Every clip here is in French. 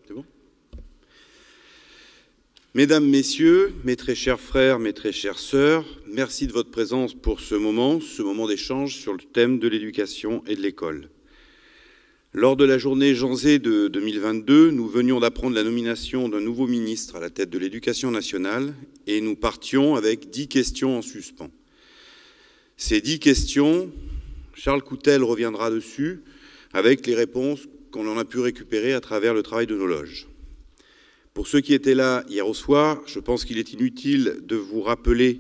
C'est bon ? Mesdames, Messieurs, mes très chers frères, mes très chères sœurs, merci de votre présence pour ce moment d'échange sur le thème de l'éducation et de l'école. Lors de la journée Jean Zay de 2022, nous venions d'apprendre la nomination d'un nouveau ministre à la tête de l'Éducation nationale et nous partions avec 10 questions en suspens. Ces 10 questions, Charles Coutel reviendra dessus avec les réponses qu'on en a pu récupérer à travers le travail de nos loges. Pour ceux qui étaient là hier au soir, je pense qu'il est inutile de vous rappeler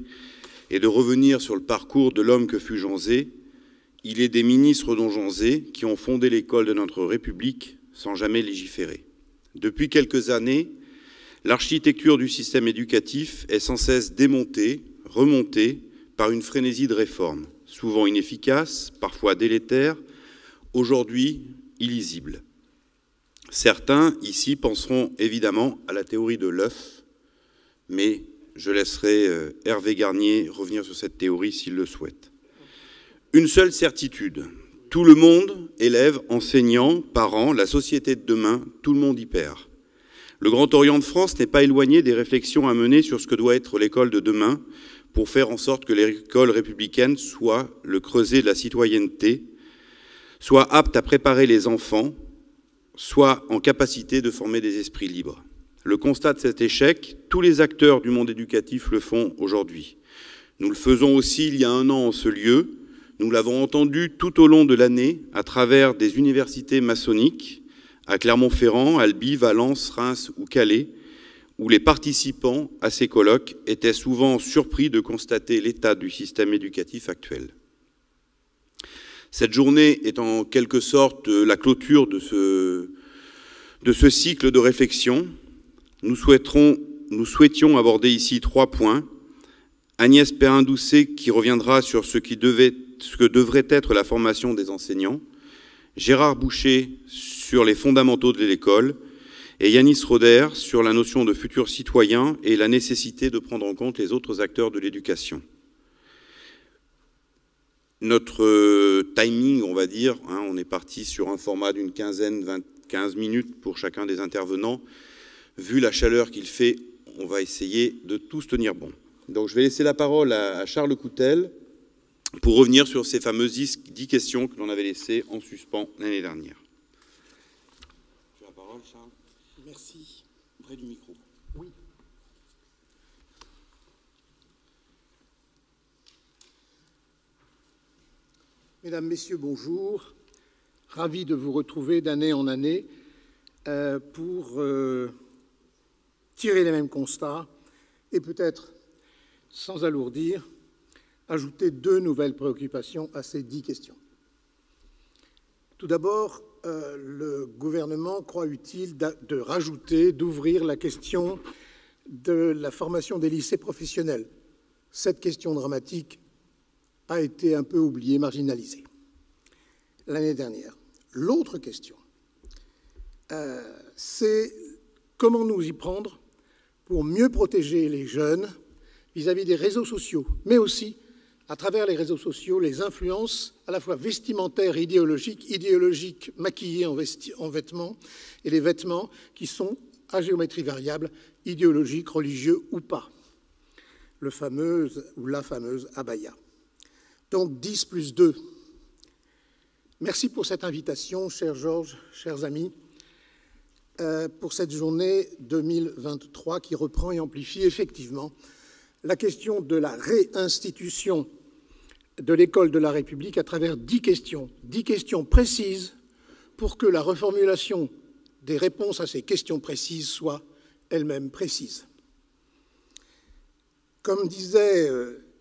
et de revenir sur le parcours de l'homme que fut Jean Zay. Il est des ministres dont Jean Zay qui ont fondé l'école de notre République sans jamais légiférer. Depuis quelques années, l'architecture du système éducatif est sans cesse démontée, remontée par une frénésie de réformes, souvent inefficaces, parfois délétères, aujourd'hui illisibles. Certains, ici, penseront évidemment à la théorie de l'œuf, mais je laisserai Hervé Garnier revenir sur cette théorie s'il le souhaite. Une seule certitude, tout le monde, élèves, enseignants, parents, la société de demain, tout le monde y perd. Le Grand Orient de France n'est pas éloigné des réflexions à mener sur ce que doit être l'école de demain pour faire en sorte que l'école républicaine soit le creuset de la citoyenneté, soit apte à préparer les enfants, soit en capacité de former des esprits libres. Le constat de cet échec, tous les acteurs du monde éducatif le font aujourd'hui. Nous le faisons aussi il y a un an en ce lieu. Nous l'avons entendu tout au long de l'année à travers des universités maçonniques, à Clermont-Ferrand, Albi, Valence, Reims ou Calais, où les participants à ces colloques étaient souvent surpris de constater l'état du système éducatif actuel. Cette journée est en quelque sorte la clôture de ce cycle de réflexion. Nous souhaitions aborder ici 3 points. Agnès Perrin-Doucet qui reviendra sur ce que devrait être la formation des enseignants, Gérard Boucher sur les fondamentaux de l'école et Yanis Roder sur la notion de futur citoyen et la nécessité de prendre en compte les autres acteurs de l'éducation. Notre timing, on va dire, on est parti sur un format d'une 15 minutes pour chacun des intervenants. Vu la chaleur qu'il fait, on va essayer de tous tenir bon. Donc je vais laisser la parole à Charles Coutel pour revenir sur ces fameuses 10 questions que l'on avait laissées en suspens l'année dernière. Tu as la parole, Charles. Merci. Près du micro. Oui. Mesdames, Messieurs, bonjour. Ravi de vous retrouver d'année en année pour tirer les mêmes constats et peut-être, sans alourdir, ajouter 2 nouvelles préoccupations à ces 10 questions. Tout d'abord, le gouvernement croit utile d'ouvrir la question de la formation des lycées professionnels. Cette question dramatique a été un peu oubliée, marginalisée l'année dernière. L'autre question, c'est comment nous y prendre pour mieux protéger les jeunes vis-à-vis des réseaux sociaux, mais aussi, à travers les réseaux sociaux, les influences à la fois vestimentaires et idéologiques maquillées en vêtements, et les vêtements qui sont à géométrie variable, idéologiques, religieux ou pas. Le fameux ou la fameuse abaya. Donc 10 plus 2. Merci pour cette invitation, cher Georges, chers amis, pour cette journée 2023 qui reprend et amplifie effectivement la question de la réinstitution de l'école de la République à travers 10 questions précises pour que la reformulation des réponses à ces questions précises soit elle-même précise. Comme disait,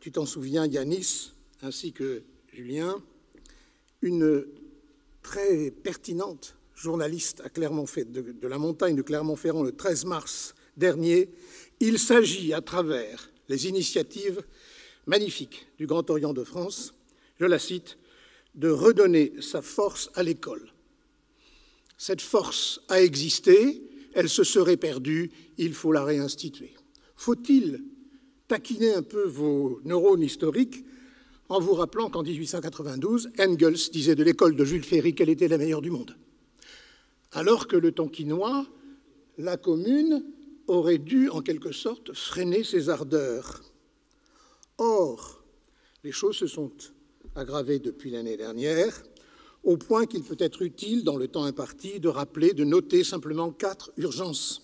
tu t'en souviens, Yanis, ainsi que Julien, une très pertinente journaliste à de la montagne de Clermont-Ferrand le 13 mars dernier, il s'agit, à travers les initiatives magnifiques du Grand Orient de France, je la cite, de redonner sa force à l'école. Cette force a existé, elle se serait perdue, il faut la réinstituer. Faut-il taquiner un peu vos neurones historiques en vous rappelant qu'en 1892, Engels disait de l'école de Jules Ferry qu'elle était la meilleure du monde, alors que le Tonkinois la commune aurait dû, en quelque sorte, freiner ses ardeurs. Or, les choses se sont aggravées depuis l'année dernière, au point qu'il peut être utile, dans le temps imparti, de rappeler, de noter simplement 4 urgences.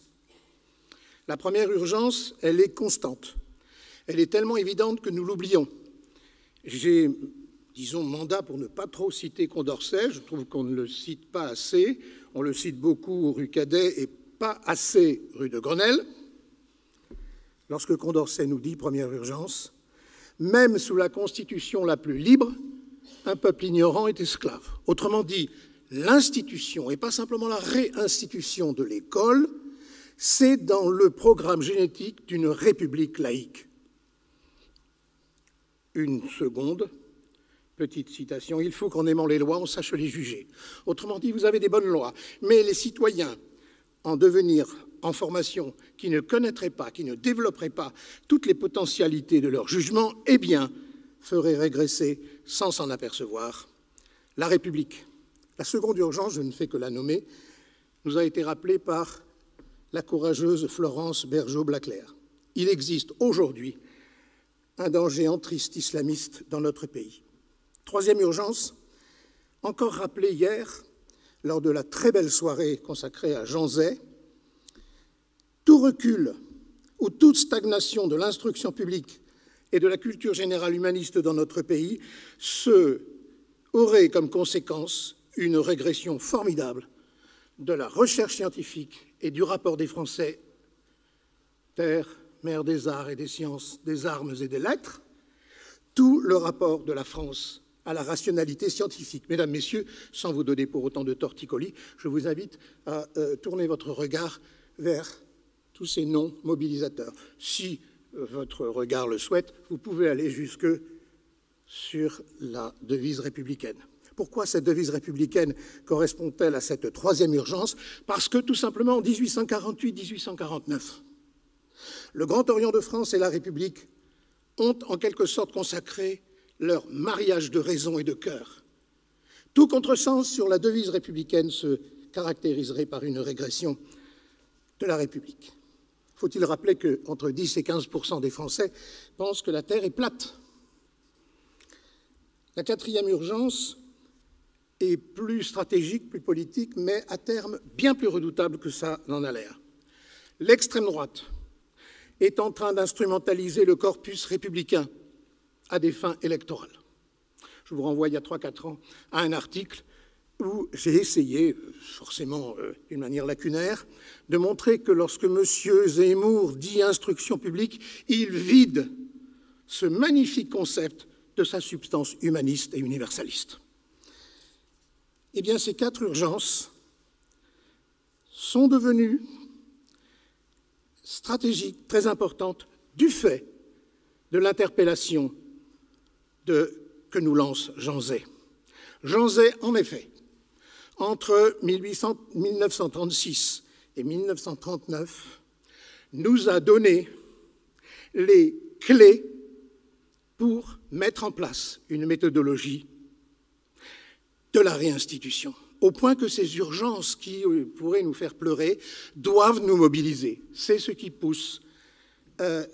La première urgence, elle est constante. Elle est tellement évidente que nous l'oublions. J'ai, disons, mandat pour ne pas trop citer Condorcet. Je trouve qu'on ne le cite pas assez. On le cite beaucoup rue Cadet et pas assez rue de Grenelle. Lorsque Condorcet nous dit, première urgence, même sous la constitution la plus libre, un peuple ignorant est esclave. Autrement dit, l'institution, et pas simplement la réinstitution de l'école, c'est dans le programme génétique d'une république laïque. Une seconde, petite citation, il faut qu'en aimant les lois, on sache les juger. Autrement dit, vous avez des bonnes lois, mais les citoyens en devenir, en formation, qui ne connaîtraient pas, qui ne développeraient pas toutes les potentialités de leur jugement, eh bien, feraient régresser, sans s'en apercevoir, la République. La seconde urgence, je ne fais que la nommer, nous a été rappelée par la courageuse Florence Bergeau-Blaclair. Il existe aujourd'hui un danger entriste islamiste dans notre pays. Troisième urgence, encore rappelée hier, lors de la très belle soirée consacrée à Jean Zay, tout recul ou toute stagnation de l'instruction publique et de la culture générale humaniste dans notre pays aurait comme conséquence une régression formidable de la recherche scientifique et du rapport des Français, terre, mère des arts et des sciences, des armes et des lettres, tout le rapport de la France à la rationalité scientifique. Mesdames, Messieurs, sans vous donner pour autant de torticolis, je vous invite à tourner votre regard vers tous ces noms mobilisateurs. Si votre regard le souhaite, vous pouvez aller jusque sur la devise républicaine. Pourquoi cette devise républicaine correspond-elle à cette troisième urgence? Parce que, tout simplement, en 1848-1849, le Grand Orient de France et la République ont en quelque sorte consacré leur mariage de raison et de cœur. Tout contresens sur la devise républicaine se caractériserait par une régression de la République. Faut-il rappeler qu'entre 10 et 15% des Français pensent que la Terre est plate? La quatrième urgence est plus stratégique, plus politique, mais à terme bien plus redoutable que ça n'en a l'air. L'extrême droite est en train d'instrumentaliser le corpus républicain à des fins électorales. Je vous renvoie il y a 3-4 ans à un article où j'ai essayé, forcément d'une manière lacunaire, de montrer que lorsque M. Zemmour dit instruction publique, il vide ce magnifique concept de sa substance humaniste et universaliste. Eh bien, ces 4 urgences sont devenues stratégiques, très importantes, du fait de l'interpellation que nous lance Jean Zay. Jean Zay, en effet, entre 1936 et 1939, nous a donné les clés pour mettre en place une méthodologie de la réinstitution, au point que ces urgences qui pourraient nous faire pleurer doivent nous mobiliser. C'est ce qui pousse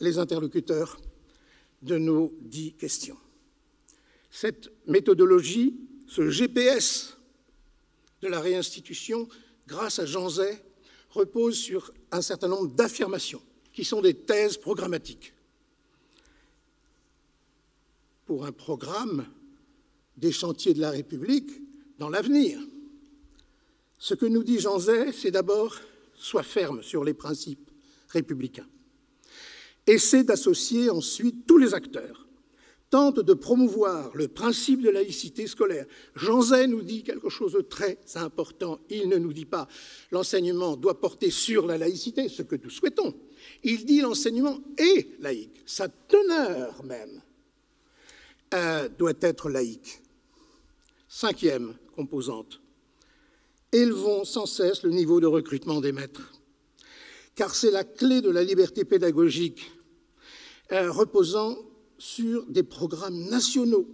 les interlocuteurs de nos 10 questions. Cette méthodologie, ce GPS de la réinstitution, grâce à Jean Zay, repose sur un certain nombre d'affirmations qui sont des thèses programmatiques. Pour un programme des chantiers de la République dans l'avenir, ce que nous dit Jean Zay, c'est d'abord « sois ferme sur les principes républicains ». Essaie d'associer ensuite tous les acteurs, tente de promouvoir le principe de laïcité scolaire. Jean Zay nous dit quelque chose de très important. Il ne nous dit pas l'enseignement doit porter sur la laïcité, ce que nous souhaitons. Il dit l'enseignement est laïque. Sa teneur même doit être laïque. 5e composante. Élevons sans cesse le niveau de recrutement des maîtres, car c'est la clé de la liberté pédagogique reposant sur des programmes nationaux.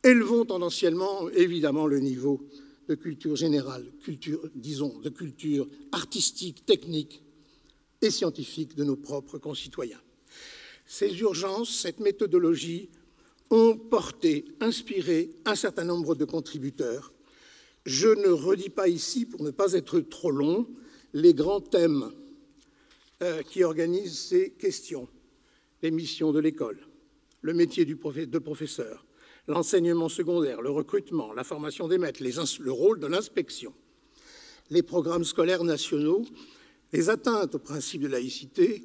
Élevons tendanciellement, évidemment, le niveau de culture générale, de culture artistique, technique et scientifique de nos propres concitoyens. Ces urgences, cette méthodologie ont porté, inspiré un certain nombre de contributeurs. Je ne redis pas ici, pour ne pas être trop long, les grands thèmes qui organisent ces questions. Les missions de l'école, le métier de professeur, l'enseignement secondaire, le recrutement, la formation des maîtres, le rôle de l'inspection, les programmes scolaires nationaux, les atteintes au principe de laïcité,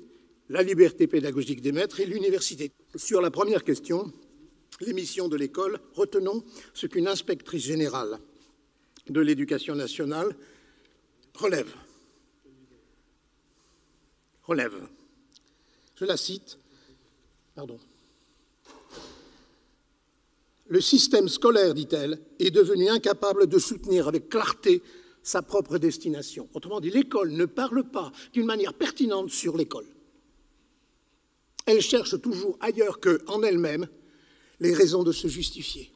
la liberté pédagogique des maîtres et l'université. Sur la première question, les missions de l'école, retenons ce qu'une inspectrice générale de l'éducation nationale relève. Je la cite. Pardon. Le système scolaire, dit-elle, est devenu incapable de soutenir avec clarté sa propre destination. Autrement dit, l'école ne parle pas d'une manière pertinente sur l'école. Elle cherche toujours ailleurs qu'en elle-même les raisons de se justifier.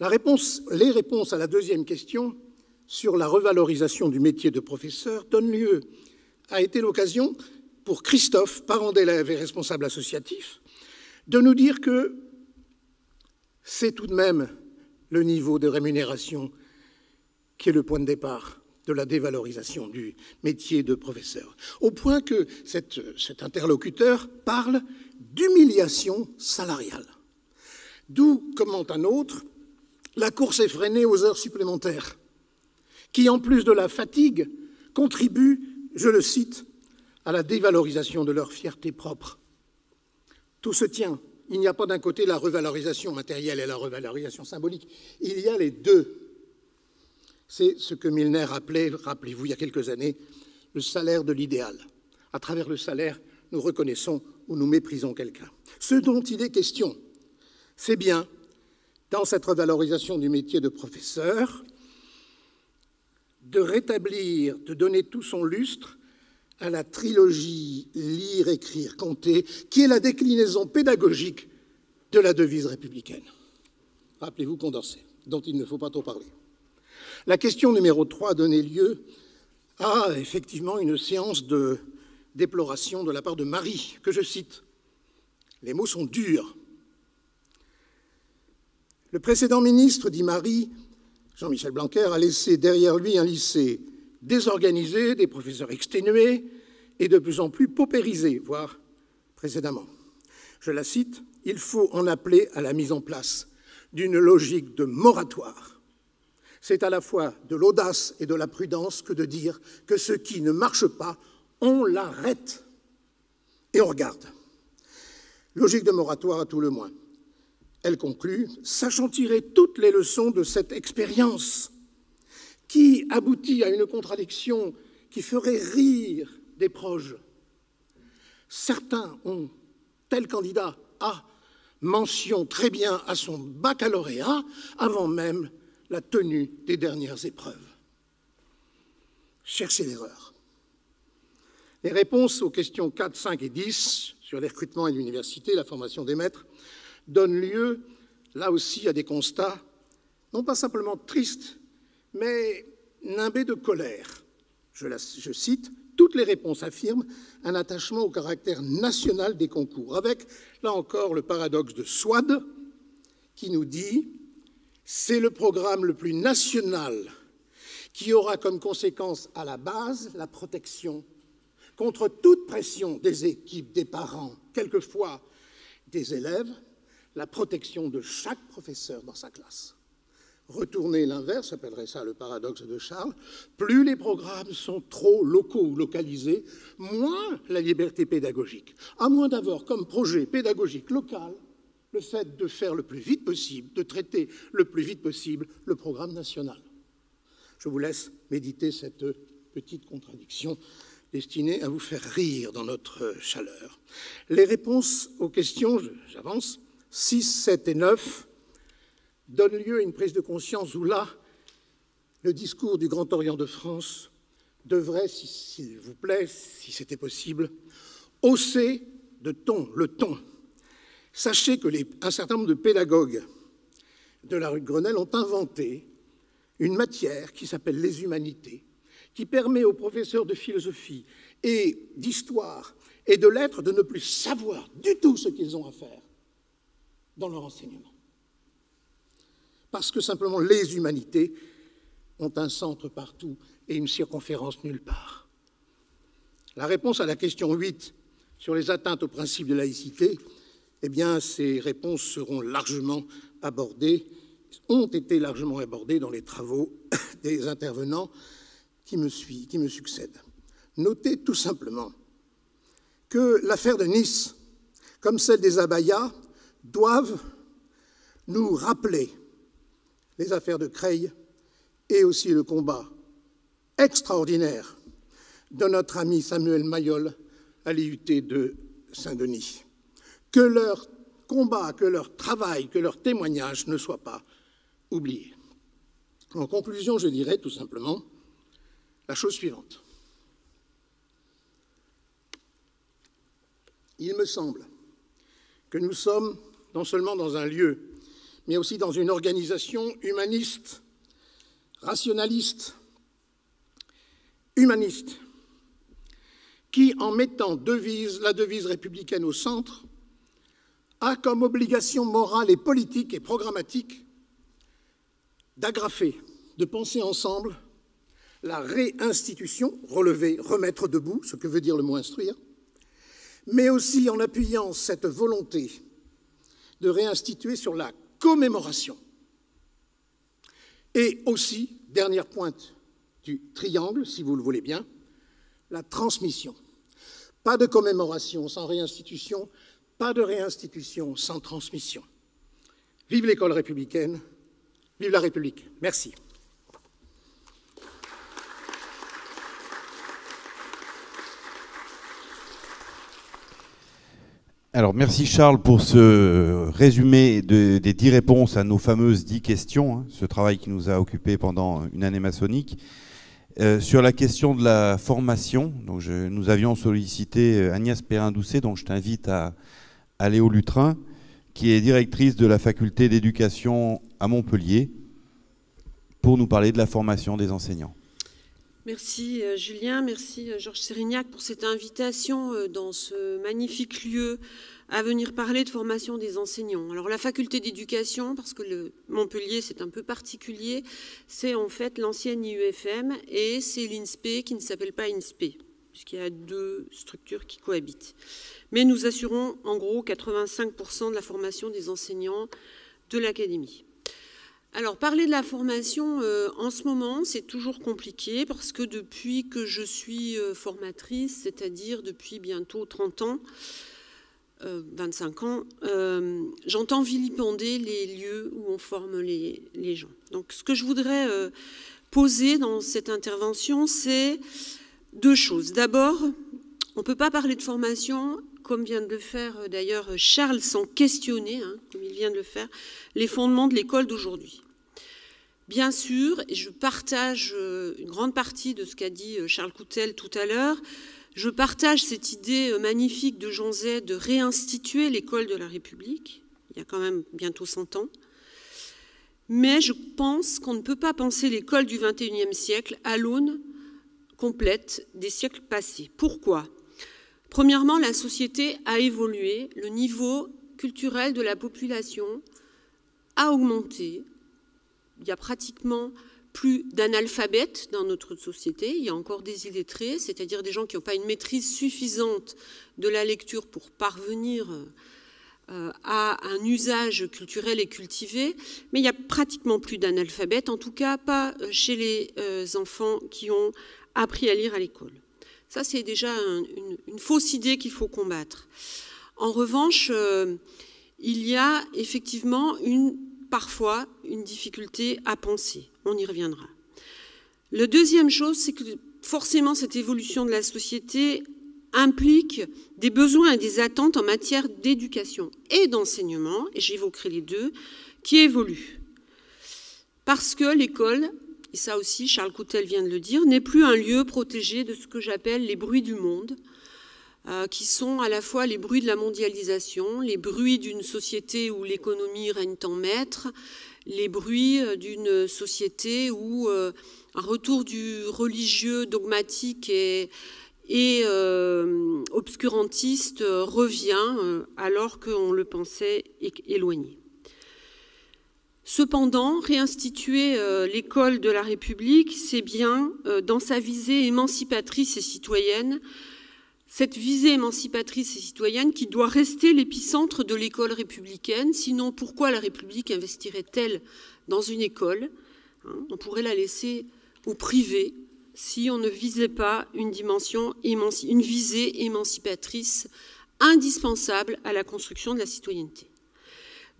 Les réponses à la deuxième question sur la revalorisation du métier de professeur a été l'occasion pour Christophe, parent d'élèves et responsable associatif, de nous dire que c'est tout de même le niveau de rémunération qui est le point de départ de la dévalorisation du métier de professeur, au point que cet interlocuteur parle d'humiliation salariale. D'où, commente un autre, la course effrénée aux heures supplémentaires, qui, en plus de la fatigue, contribuent, je le cite, à la dévalorisation de leur fierté propre. Tout se tient. Il n'y a pas d'un côté la revalorisation matérielle et la revalorisation symbolique. Il y a les deux. C'est ce que Milner appelait, rappelez-vous, il y a quelques années, le salaire de l'idéal. À travers le salaire, nous reconnaissons ou nous méprisons quelqu'un. Ce dont il est question, c'est bien, dans cette revalorisation du métier de professeur, de rétablir, de donner tout son lustre à la trilogie lire, écrire, compter, qui est la déclinaison pédagogique de la devise républicaine. Rappelez-vous Condorcet, dont il ne faut pas trop parler. La question numéro 3 a donné lieu à, effectivement, une séance de déploration de la part de Marie, que je cite. Les mots sont durs. Le précédent ministre, dit Marie, Jean-Michel Blanquer, a laissé derrière lui un lycée désorganisé, des professeurs exténués et de plus en plus paupérisés, voire précédemment. Je la cite, « Il faut en appeler à la mise en place d'une logique de moratoire. C'est à la fois de l'audace et de la prudence que de dire que ce qui ne marche pas, on l'arrête et on regarde. Logique de moratoire à tout le moins. » Elle conclut, sachant tirer toutes les leçons de cette expérience qui aboutit à une contradiction qui ferait rire des proches. Certains ont, tel candidat A, mention très bien à son baccalauréat avant même la tenue des dernières épreuves. Cherchez l'erreur. Les réponses aux questions 4, 5 et 10 sur les recrutements et l'université, la formation des maîtres, donnent lieu, là aussi, à des constats, non pas simplement tristes, mais nimbés de colère. Je cite, « Toutes les réponses affirment un attachement au caractère national des concours », avec, là encore, le paradoxe de Swad, qui nous dit « C'est le programme le plus national qui aura comme conséquence à la base la protection contre toute pression des équipes, des parents, quelquefois des élèves, la protection de chaque professeur dans sa classe. » Retourner l'inverse, j'appellerait ça le paradoxe de Charles, plus les programmes sont trop locaux ou localisés, moins la liberté pédagogique, à moins d'avoir comme projet pédagogique local le fait de faire le plus vite possible, de traiter le plus vite possible le programme national. Je vous laisse méditer cette petite contradiction destinée à vous faire rire dans notre chaleur. Les réponses aux questions, j'avance, 6, 7 et 9, donne lieu à une prise de conscience où là, le discours du Grand Orient de France devrait, s'il vous plaît, si c'était possible, hausser le ton. Sachez que un certain nombre de pédagogues de la rue de Grenelle ont inventé une matière qui s'appelle les humanités, qui permet aux professeurs de philosophie et d'histoire et de lettres de ne plus savoir du tout ce qu'ils ont à faire dans leur enseignement. Parce que simplement les humanités ont un centre partout et une circonférence nulle part. La réponse à la question 8 sur les atteintes au principe de laïcité, eh bien, ces réponses seront largement abordées, ont été largement abordées dans les travaux des intervenants qui me succèdent. Notez tout simplement que l'affaire de Nice, comme celle des abayas, doivent nous rappeler les affaires de Creil et aussi le combat extraordinaire de notre ami Samuel Mayol à l'IUT de Saint-Denis. Que leur combat, que leur travail, que leur témoignage ne soient pas oubliés. En conclusion, je dirais tout simplement la chose suivante. Il me semble que nous sommes non seulement dans un lieu, mais aussi dans une organisation humaniste, rationaliste, humaniste, qui, en mettant la devise républicaine au centre, a comme obligation morale et politique et programmatique d'agrafer, de penser ensemble la réinstitution, relever, remettre debout, ce que veut dire le mot instruire, mais aussi en appuyant cette volonté de réinstituer sur la commémoration. Et aussi, dernière pointe du triangle, si vous le voulez bien, la transmission. Pas de commémoration sans réinstitution, pas de réinstitution sans transmission. Vive l'école républicaine, vive la République. Merci. Alors, merci Charles pour ce résumé des 10 réponses à nos fameuses 10 questions, hein, ce travail qui nous a occupé pendant une année maçonnique. Sur la question de la formation, donc nous avions sollicité Agnès Perrin-Doucet, dont je t'invite à aller au Lutrin, qui est directrice de la faculté d'éducation à Montpellier, pour nous parler de la formation des enseignants. Merci Julien, merci Georges Sérignac pour cette invitation dans ce magnifique lieu à venir parler de formation des enseignants. Alors la faculté d'éducation, parce que le Montpellier c'est un peu particulier, c'est en fait l'ancienne IUFM et c'est l'INSPE qui ne s'appelle pas INSPE, puisqu'il y a 2 structures qui cohabitent. Mais nous assurons en gros 85% de la formation des enseignants de l'académie. Alors, parler de la formation en ce moment, c'est toujours compliqué parce que depuis que je suis formatrice, c'est-à-dire depuis bientôt 30 ans, 25 ans, j'entends vilipender les lieux où on forme les gens. Donc, ce que je voudrais poser dans cette intervention, c'est 2 choses. D'abord, on ne peut pas parler de formation, comme vient de le faire d'ailleurs Charles, sans questionner, hein, comme il vient de le faire, les fondements de l'école d'aujourd'hui. Bien sûr, et je partage une grande partie de ce qu'a dit Charles Coutel tout à l'heure, je partage cette idée magnifique de Jean Zay de réinstituer l'école de la République, il y a quand même bientôt 100 ans, mais je pense qu'on ne peut pas penser l'école du XXIe siècle à l'aune complète des siècles passés. Pourquoi ? Premièrement, la société a évolué, le niveau culturel de la population a augmenté. Il y a pratiquement plus d'analphabètes dans notre société. Il y a encore des illettrés, c'est-à-dire des gens qui n'ont pas une maîtrise suffisante de la lecture pour parvenir à un usage culturel et cultivé. Mais il n'y a pratiquement plus d'analphabètes, en tout cas pas chez les enfants qui ont appris à lire à l'école. Ça, c'est déjà une fausse idée qu'il faut combattre. En revanche, il y a effectivement parfois une difficulté à penser. On y reviendra. La deuxième chose, c'est que forcément cette évolution de la société implique des besoins et des attentes en matière d'éducation et d'enseignement, et j'évoquerai les 2, qui évoluent. Parce que l'école, et ça aussi Charles Coutel vient de le dire, n'est plus un lieu protégé de ce que j'appelle les bruits du monde, qui sont à la fois les bruits de la mondialisation, les bruits d'une société où l'économie règne en maître, les bruits d'une société où un retour du religieux dogmatique et obscurantiste revient alors qu'on le pensait éloigné. Cependant, réinstituer l'école de la République, c'est bien, dans sa visée émancipatrice et citoyenne, cette visée émancipatrice et citoyenne qui doit rester l'épicentre de l'école républicaine. Sinon, pourquoi la République investirait-elle dans une école? On pourrait la laisser au privé si on ne visait pas une visée émancipatrice indispensable à la construction de la citoyenneté.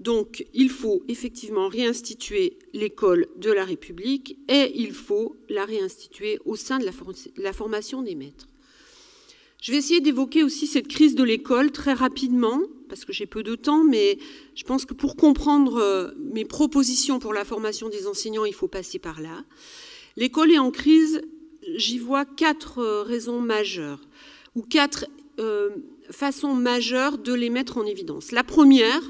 Donc, il faut effectivement réinstituer l'école de la République et il faut la réinstituer au sein de la formation des maîtres. Je vais essayer d'évoquer aussi cette crise de l'école très rapidement, parce que j'ai peu de temps, mais je pense que pour comprendre mes propositions pour la formation des enseignants, il faut passer par là. L'école est en crise, j'y vois 4 raisons majeures, ou 4 façons majeures de les mettre en évidence. La première,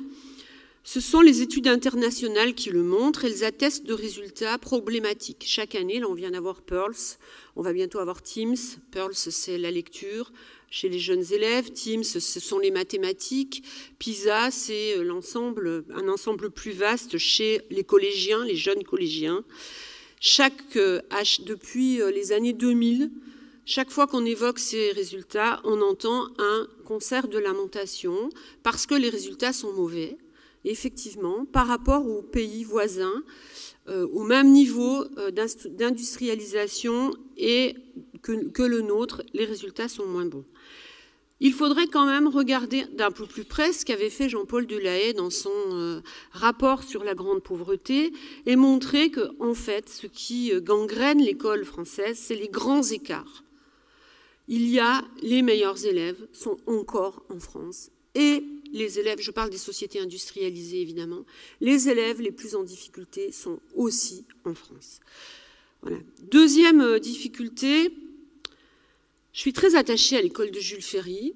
ce sont les études internationales qui le montrent. Elles attestent de résultats problématiques. Chaque année, là on vient d'avoir Pearls, on va bientôt avoir Teams. Pearls, c'est la lecture chez les jeunes élèves. Teams, ce sont les mathématiques. PISA, c'est un ensemble plus vaste chez les collégiens, les jeunes collégiens. Depuis les années 2000, chaque fois qu'on évoque ces résultats, on entend un concert de lamentation parce que les résultats sont mauvais. Et effectivement, par rapport aux pays voisins, au même niveau d'industrialisation que le nôtre, les résultats sont moins bons. Il faudrait quand même regarder d'un peu plus près ce qu'avait fait Jean-Paul Delahaye dans son rapport sur la grande pauvreté et montrer que, en fait, ce qui gangrène l'école française, c'est les grands écarts. Les meilleurs élèves sont encore en France et les élèves, je parle des sociétés industrialisées évidemment, les élèves les plus en difficulté sont aussi en France. Voilà. Deuxième difficulté, je suis très attachée à l'école de Jules Ferry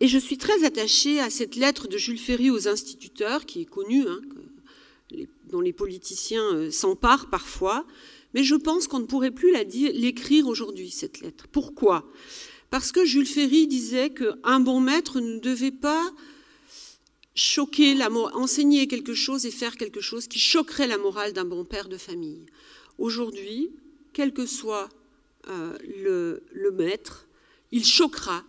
et je suis très attachée à cette lettre de Jules Ferry aux instituteurs qui est connue, dont les politiciens s'emparent parfois, mais je pense qu'on ne pourrait plus l'écrire aujourd'hui, cette lettre. Pourquoi ? Parce que Jules Ferry disait qu'un bon maître ne devait pas enseigner quelque chose et faire quelque chose qui choquerait la morale d'un bon père de famille. Aujourd'hui, quel que soit le maître, il choquera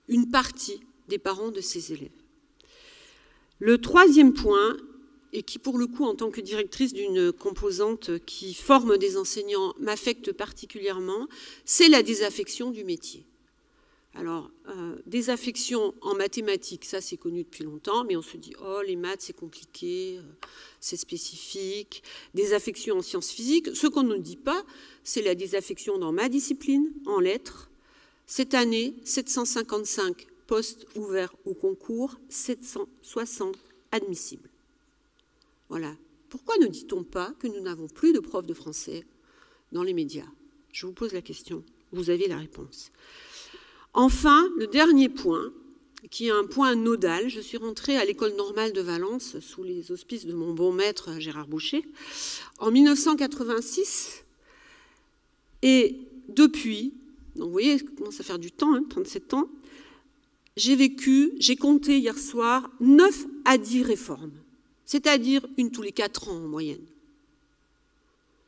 une partie des parents de ses élèves. Le troisième point, et qui pour le coup en tant que directrice d'une composante qui forme des enseignants m'affecte particulièrement, c'est la désaffection du métier. Alors, désaffection en mathématiques, ça c'est connu depuis longtemps, mais on se dit « oh, les maths c'est compliqué, c'est spécifique ». Désaffection en sciences physiques, ce qu'on ne dit pas, c'est la désaffection dans ma discipline, en lettres. Cette année, 755 postes ouverts au concours, 760 admissibles. Voilà. Pourquoi ne dit-on pas que nous n'avons plus de profs de français dans les médias? Je vous pose la question, vous avez la réponse. Enfin, le dernier point, qui est un point nodal, je suis rentrée à l'école normale de Valence sous les auspices de mon bon maître Gérard Boucher en 1986 et depuis, donc vous voyez, ça commence à faire du temps, 37 ans, j'ai compté hier soir 9 à 10 réformes, c'est-à-dire une tous les 4 ans en moyenne.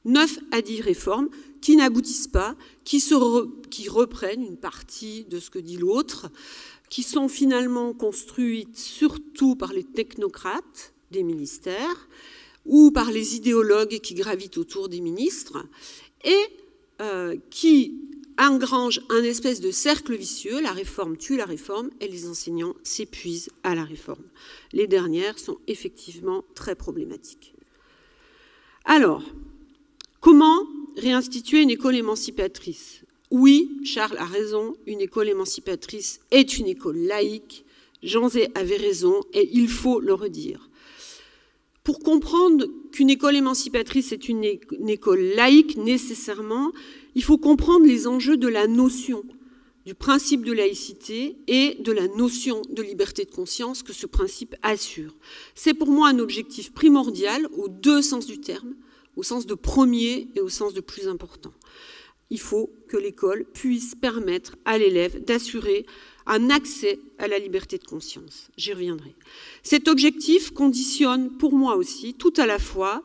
9 à 10 réformes qui n'aboutissent pas, qui reprennent une partie de ce que dit l'autre, qui sont finalement construites surtout par les technocrates des ministères ou par les idéologues qui gravitent autour des ministres et qui engrangent un espèce de cercle vicieux. La réforme tue la réforme et les enseignants s'épuisent à la réforme. Les dernières sont effectivement très problématiques. Alors, comment réinstituer une école émancipatrice? Oui, Charles a raison, une école émancipatrice est une école laïque. Jean Zay avait raison et il faut le redire. Pour comprendre qu'une école émancipatrice est une école laïque, nécessairement, il faut comprendre les enjeux de la notion du principe de laïcité et de la notion de liberté de conscience que ce principe assure. C'est pour moi un objectif primordial aux deux sens du terme, au sens de premier et au sens de plus important. Il faut que l'école puisse permettre à l'élève d'assurer un accès à la liberté de conscience. J'y reviendrai. Cet objectif conditionne pour moi aussi tout à la fois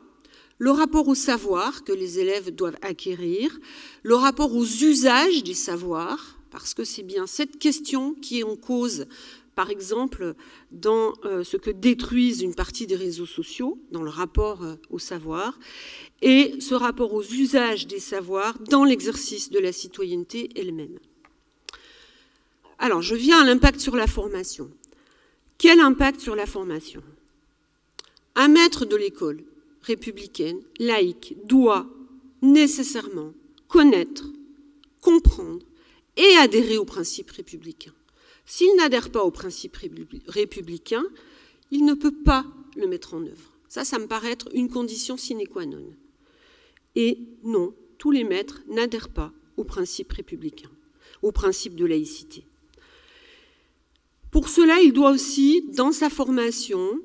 le rapport au savoir que les élèves doivent acquérir, le rapport aux usages des savoirs, parce que c'est bien cette question qui est en cause, par exemple, dans ce que détruisent une partie des réseaux sociaux, dans le rapport au savoir, et ce rapport aux usages des savoirs dans l'exercice de la citoyenneté elle-même. Alors, je viens à l'impact sur la formation. Quel impact sur la formation? Un maître de l'école républicaine, laïque, doit nécessairement connaître, comprendre et adhérer aux principes républicains. S'il n'adhère pas aux principes républicains, il ne peut pas le mettre en œuvre. Ça me paraît être une condition sine qua non. Et non, tous les maîtres n'adhèrent pas aux principes républicains, aux principes de laïcité. Pour cela, il doit aussi, dans sa formation,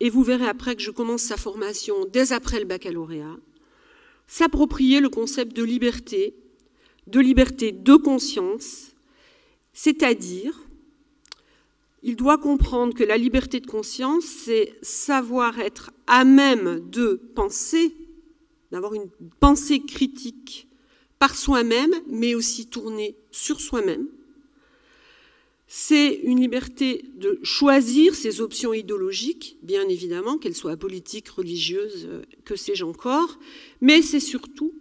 et vous verrez après que je commence sa formation dès après le baccalauréat, s'approprier le concept de liberté de conscience, c'est-à-dire, il doit comprendre que la liberté de conscience, c'est savoir être à même de penser, d'avoir une pensée critique par soi-même, mais aussi tournée sur soi-même. C'est une liberté de choisir ses options idéologiques, bien évidemment, qu'elles soient politiques, religieuses, que sais-je encore, mais c'est surtout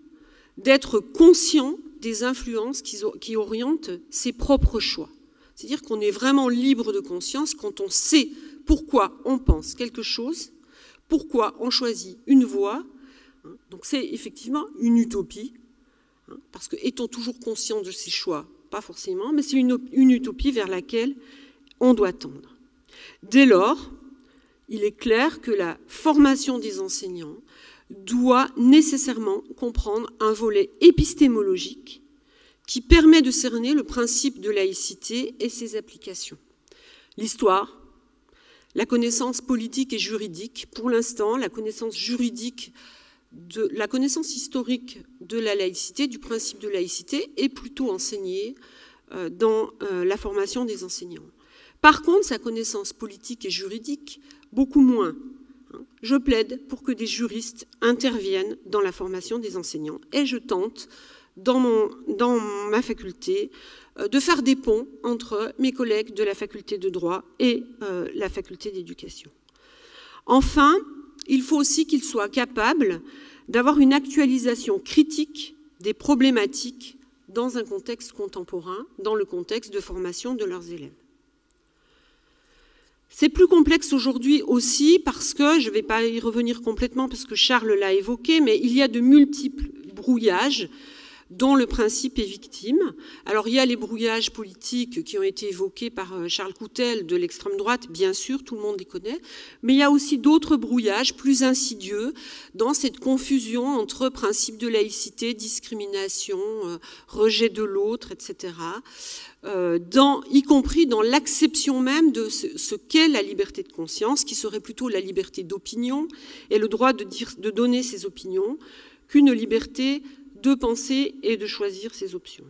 d'être conscient des influences qui orientent ses propres choix. C'est-à-dire qu'on est vraiment libre de conscience quand on sait pourquoi on pense quelque chose, pourquoi on choisit une voie. Donc c'est effectivement une utopie, parce que étant toujours conscient de ses choix, pas forcément, mais c'est une utopie vers laquelle on doit tendre. Dès lors, il est clair que la formation des enseignants doit nécessairement comprendre un volet épistémologique qui permet de cerner le principe de laïcité et ses applications. L'histoire, la connaissance politique et juridique, pour l'instant, la connaissance historique de la laïcité, du principe de laïcité, est plutôt enseignée dans la formation des enseignants. Par contre, sa connaissance politique et juridique, beaucoup moins. Je plaide pour que des juristes interviennent dans la formation des enseignants et je tente, dans ma faculté, de faire des ponts entre mes collègues de la faculté de droit et la faculté d'éducation. Enfin, il faut aussi qu'ils soient capables d'avoir une actualisation critique des problématiques dans un contexte contemporain, dans le contexte de formation de leurs élèves. C'est plus complexe aujourd'hui aussi parce que, je ne vais pas y revenir complètement parce que Charles l'a évoqué, mais il y a de multiples brouillages dont le principe est victime. Alors il y a les brouillages politiques qui ont été évoqués par Charles Coutel de l'extrême droite, bien sûr, tout le monde les connaît, mais il y a aussi d'autres brouillages plus insidieux dans cette confusion entre principe de laïcité, discrimination, rejet de l'autre, etc., y compris dans l'acception même de ce qu'est la liberté de conscience, qui serait plutôt la liberté d'opinion et le droit de donner ses opinions, qu'une liberté de penser et de choisir ses options.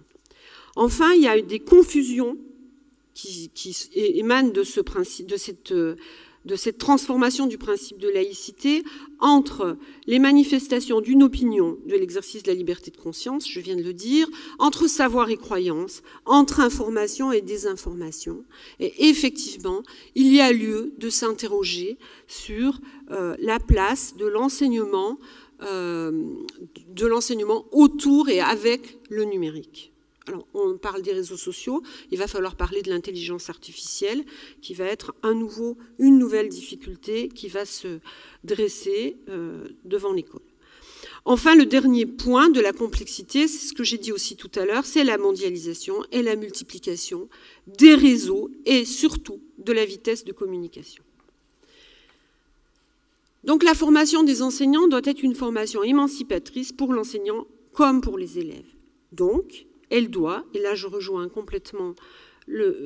Enfin, il y a des confusions qui émanent de ce principe, de cette transformation du principe de laïcité entre les manifestations d'une opinion, de l'exercice de la liberté de conscience, je viens de le dire, entre savoir et croyance, entre information et désinformation. Et effectivement, il y a lieu de s'interroger sur la place de l'enseignement autour et avec le numérique. Alors, on parle des réseaux sociaux, il va falloir parler de l'intelligence artificielle, qui va être une nouvelle difficulté qui va se dresser devant l'école. Enfin, le dernier point de la complexité, c'est ce que j'ai dit aussi tout à l'heure, c'est la mondialisation et la multiplication des réseaux et surtout de la vitesse de communication. Donc la formation des enseignants doit être une formation émancipatrice pour l'enseignant comme pour les élèves. Donc, elle doit, et là je rejoins complètement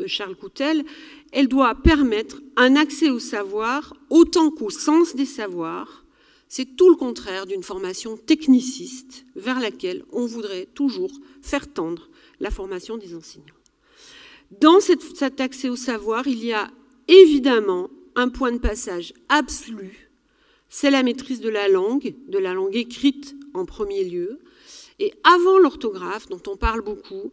Charles Coutel, elle doit permettre un accès au savoir autant qu'au sens des savoirs. C'est tout le contraire d'une formation techniciste vers laquelle on voudrait toujours faire tendre la formation des enseignants. Dans cet accès au savoir, il y a évidemment un point de passage absolu, c'est la maîtrise de la langue écrite en premier lieu, et avant l'orthographe, dont on parle beaucoup,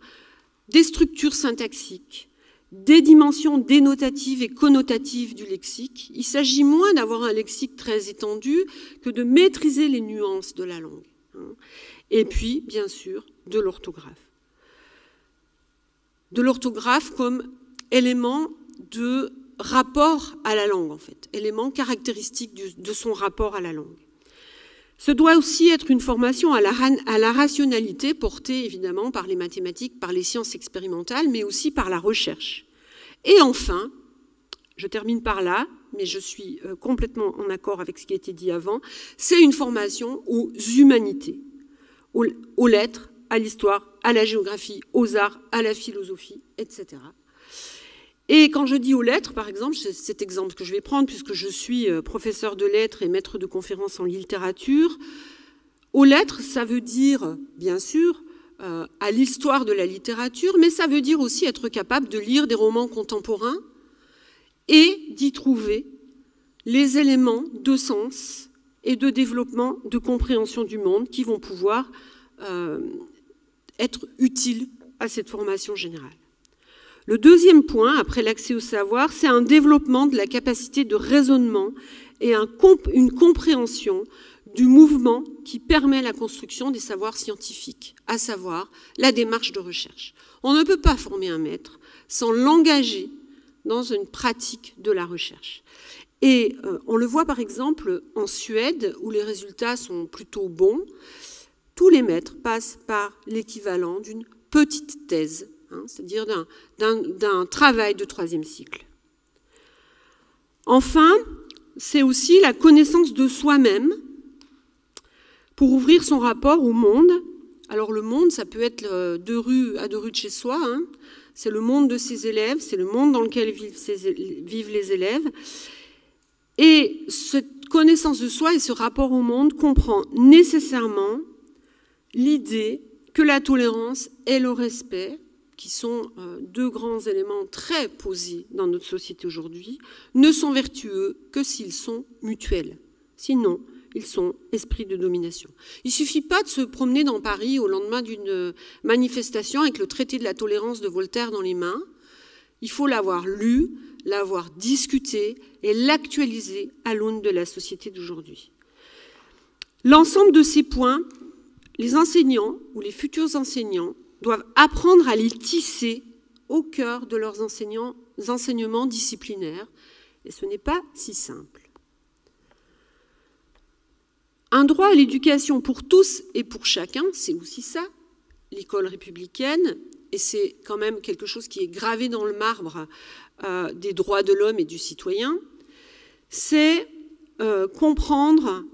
des structures syntaxiques, des dimensions dénotatives et connotatives du lexique. Il s'agit moins d'avoir un lexique très étendu que de maîtriser les nuances de la langue. Et puis, bien sûr, de l'orthographe. De l'orthographe comme élément de rapport à la langue, en fait, élément caractéristique de son rapport à la langue. Ce doit aussi être une formation à la rationalité portée évidemment par les mathématiques, par les sciences expérimentales, mais aussi par la recherche. Et enfin, je termine par là, mais je suis complètement en accord avec ce qui a été dit avant, c'est une formation aux humanités, aux lettres, à l'histoire, à la géographie, aux arts, à la philosophie, etc. Et quand je dis aux lettres, par exemple, c'est cet exemple que je vais prendre, puisque je suis professeur de lettres et maître de conférences en littérature, aux lettres, ça veut dire, bien sûr, à l'histoire de la littérature, mais ça veut dire aussi être capable de lire des romans contemporains et d'y trouver les éléments de sens et de développement, de compréhension du monde qui vont pouvoir être utiles à cette formation générale. Le deuxième point, après l'accès au savoir, c'est un développement de la capacité de raisonnement et une compréhension du mouvement qui permet la construction des savoirs scientifiques, à savoir la démarche de recherche. On ne peut pas former un maître sans l'engager dans une pratique de la recherche. Et on le voit par exemple en Suède, où les résultats sont plutôt bons. Tous les maîtres passent par l'équivalent d'une petite thèse, c'est-à-dire d'un travail de 3e cycle. Enfin, c'est aussi la connaissance de soi-même pour ouvrir son rapport au monde. Alors le monde, ça peut être à 2 rues de chez soi, c'est le monde de ses élèves, c'est le monde dans lequel vivent les élèves. Et cette connaissance de soi et ce rapport au monde comprend nécessairement l'idée que la tolérance et le respect, qui sont 2 grands éléments très posés dans notre société aujourd'hui, ne sont vertueux que s'ils sont mutuels. Sinon, ils sont esprits de domination. Il ne suffit pas de se promener dans Paris au lendemain d'une manifestation avec le traité de la tolérance de Voltaire dans les mains. Il faut l'avoir lu, l'avoir discuté et l'actualiser à l'aune de la société d'aujourd'hui. L'ensemble de ces points, les enseignants ou les futurs enseignants doivent apprendre à les tisser au cœur de leurs enseignements disciplinaires. Et ce n'est pas si simple. Un droit à l'éducation pour tous et pour chacun, c'est aussi ça, l'école républicaine, et c'est quand même quelque chose qui est gravé dans le marbre des droits de l'homme et du citoyen, c'est comprendre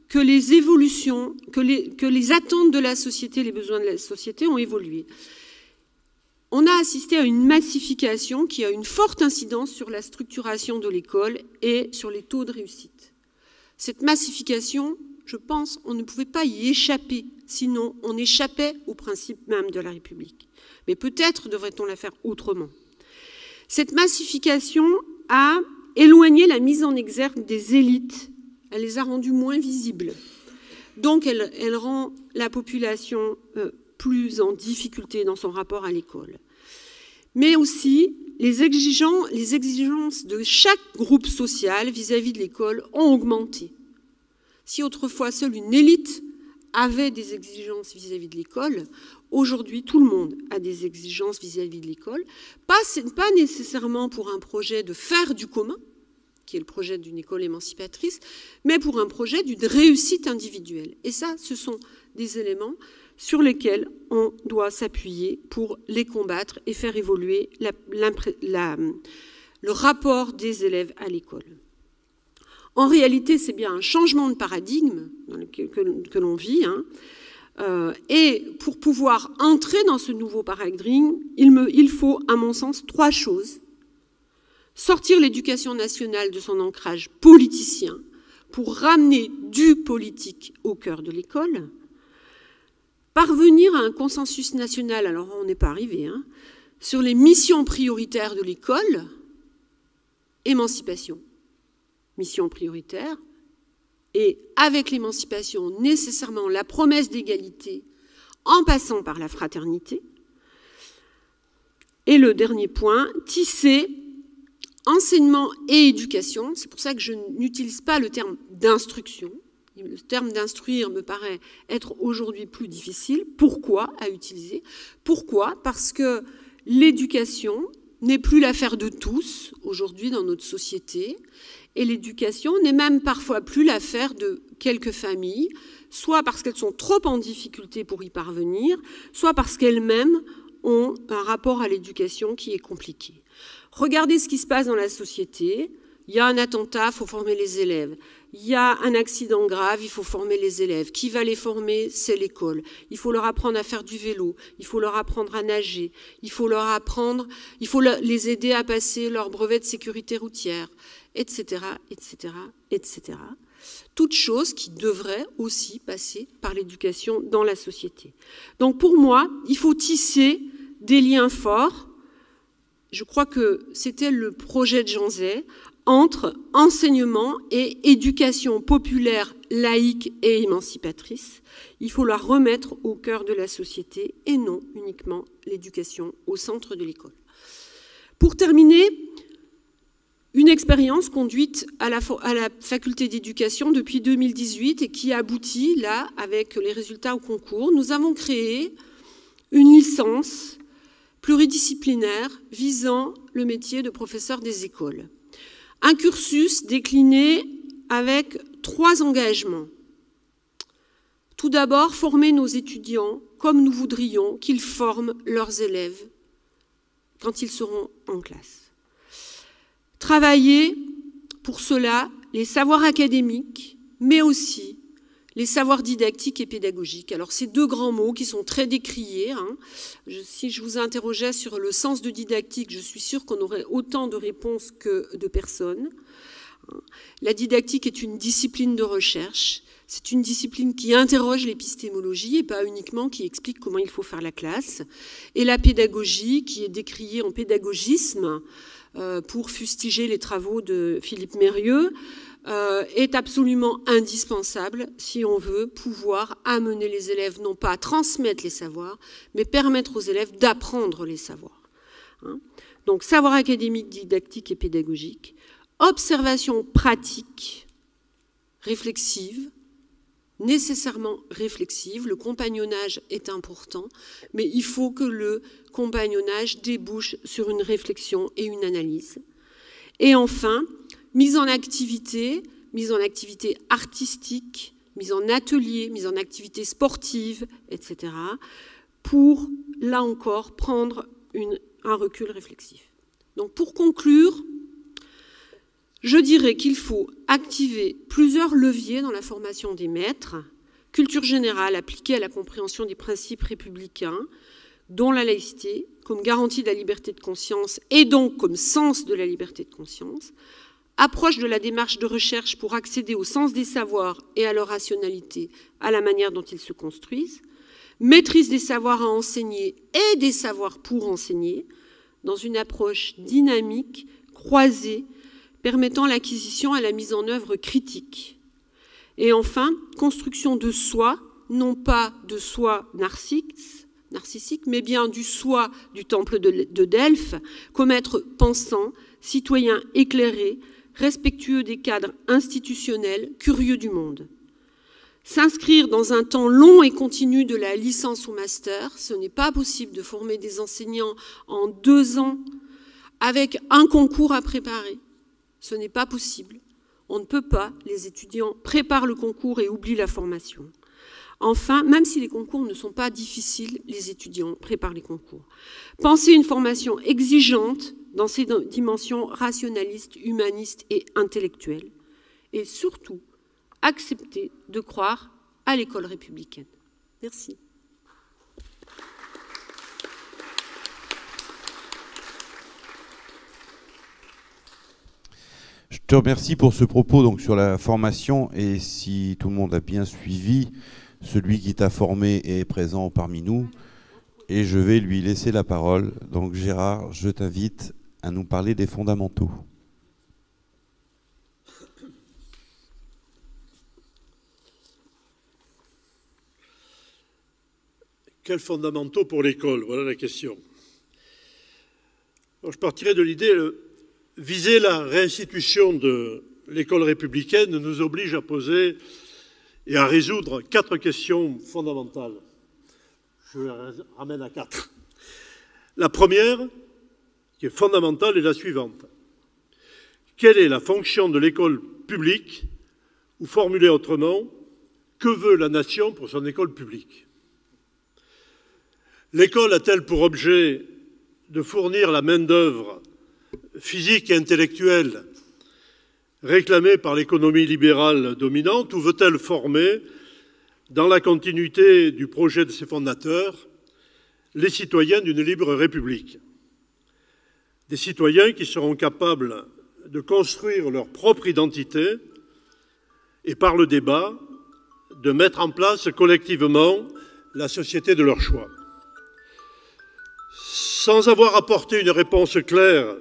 que les évolutions, que les attentes de la société, les besoins de la société ont évolué. On a assisté à une massification qui a une forte incidence sur la structuration de l'école et sur les taux de réussite. Cette massification, je pense, on ne pouvait pas y échapper, sinon on échappait au principe même de la République. Mais peut-être devrait-on la faire autrement. Cette massification a éloigné la mise en exergue des élites. Elle les a rendus moins visibles. Donc, elle rend la population plus en difficulté dans son rapport à l'école. Mais aussi, les exigences de chaque groupe social vis-à-vis de l'école ont augmenté. Si autrefois, seule une élite avait des exigences vis-à-vis de l'école, aujourd'hui, tout le monde a des exigences vis-à-vis de l'école. Pas nécessairement pour un projet de faire du commun, qui est le projet d'une école émancipatrice, mais pour un projet d'une réussite individuelle. Et ça, ce sont des éléments sur lesquels on doit s'appuyer pour les combattre et faire évoluer le rapport des élèves à l'école. En réalité, c'est bien un changement de paradigme que l'on vit. Et pour pouvoir entrer dans ce nouveau paradigme, il faut, à mon sens, 3 choses. Sortir l'éducation nationale de son ancrage politicien pour ramener du politique au cœur de l'école, parvenir à un consensus national, alors on n'est pas arrivé, sur les missions prioritaires de l'école, émancipation, mission prioritaire, et avec l'émancipation, nécessairement la promesse d'égalité en passant par la fraternité. Et le dernier point, tisser enseignement et éducation. C'est pour ça que je n'utilise pas le terme d'instruction. Le terme d'instruire me paraît être aujourd'hui plus difficile. Pourquoi à utiliser? Pourquoi? Parce que l'éducation n'est plus l'affaire de tous aujourd'hui dans notre société. Et l'éducation n'est même parfois plus l'affaire de quelques familles, soit parce qu'elles sont trop en difficulté pour y parvenir, soit parce qu'elles-mêmes ont un rapport à l'éducation qui est compliqué. Regardez ce qui se passe dans la société. Il y a un attentat, il faut former les élèves. Il y a un accident grave, il faut former les élèves. Qui va les former? C'est l'école. Il faut leur apprendre à faire du vélo, il faut leur apprendre à nager, il faut les aider à passer leur brevet de sécurité routière, etc., etc., etc. Toutes choses qui devraient aussi passer par l'éducation dans la société. Donc pour moi, il faut tisser des liens forts. Je crois que c'était le projet de Jean Zay, entre enseignement et éducation populaire, laïque et émancipatrice. Il faut la remettre au cœur de la société et non uniquement l'éducation au centre de l'école. Pour terminer, une expérience conduite à la faculté d'éducation depuis 2018 et qui aboutit là avec les résultats au concours. Nous avons créé une licence pluridisciplinaire visant le métier de professeur des écoles. Un cursus décliné avec 3 engagements. Tout d'abord, former nos étudiants comme nous voudrions qu'ils forment leurs élèves quand ils seront en classe. Travailler pour cela les savoirs académiques, mais aussi les savoirs didactiques et pédagogiques. Alors, ces 2 grands mots qui sont très décriés. Si je vous interrogeais sur le sens de didactique, je suis sûre qu'on aurait autant de réponses que de personnes. La didactique est une discipline de recherche. C'est une discipline qui interroge l'épistémologie et pas uniquement qui explique comment il faut faire la classe. Et la pédagogie, qui est décriée en pédagogisme, pour fustiger les travaux de Philippe Mérieux, est absolument indispensable si on veut pouvoir amener les élèves, non pas à transmettre les savoirs, mais permettre aux élèves d'apprendre les savoirs. Donc, savoir académique, didactique et pédagogique, observation pratique, réflexive, nécessairement réflexive. Le compagnonnage est important, mais il faut que le compagnonnage débouche sur une réflexion et une analyse. Et enfin, mise en activité artistique, mise en atelier, mise en activité sportive, etc., pour, là encore, prendre un recul réflexif. Donc, pour conclure, je dirais qu'il faut activer plusieurs leviers dans la formation des maîtres, culture générale appliquée à la compréhension des principes républicains, dont la laïcité, comme garantie de la liberté de conscience et donc comme sens de la liberté de conscience, approche de la démarche de recherche pour accéder au sens des savoirs et à leur rationalité, à la manière dont ils se construisent, maîtrise des savoirs à enseigner et des savoirs pour enseigner, dans une approche dynamique, croisée, permettant l'acquisition et la mise en œuvre critique. Et enfin, construction de soi, non pas de soi narcissique, mais bien du soi du temple de Delphes, comme être pensant, citoyen éclairé, respectueux des cadres institutionnels, curieux du monde. S'inscrire dans un temps long et continu de la licence au master, ce n'est pas possible de former des enseignants en 2 ans avec un concours à préparer. Ce n'est pas possible. On ne peut pas. Les étudiants préparent le concours et oublient la formation. Enfin, même si les concours ne sont pas difficiles, les étudiants préparent les concours. Pensez une formation exigeante dans ses dimensions rationalistes, humanistes et intellectuelles. Et surtout, accepter de croire à l'école républicaine. Merci. Je te remercie pour ce propos donc, sur la formation, et si tout le monde a bien suivi, celui qui t'a formé est présent parmi nous et je vais lui laisser la parole. Donc Gérard, je t'invite à nous parler des fondamentaux. Quels fondamentaux pour l'école? Voilà la question. Alors, je partirai de l'idée, viser la réinstitution de l'école républicaine nous oblige à poser et à résoudre 4 questions fondamentales. Je les ramène à 4. La première, qui est fondamentale, est la suivante. Quelle est la fonction de l'école publique, ou formulée autrement, que veut la nation pour son école publique? L'école a-t-elle pour objet de fournir la main-d'œuvre physique et intellectuelle réclamée par l'économie libérale dominante, ou veut-elle former, dans la continuité du projet de ses fondateurs, les citoyens d'une libre république? Des citoyens qui seront capables de construire leur propre identité et, par le débat, de mettre en place collectivement la société de leur choix. Sans avoir apporté une réponse claire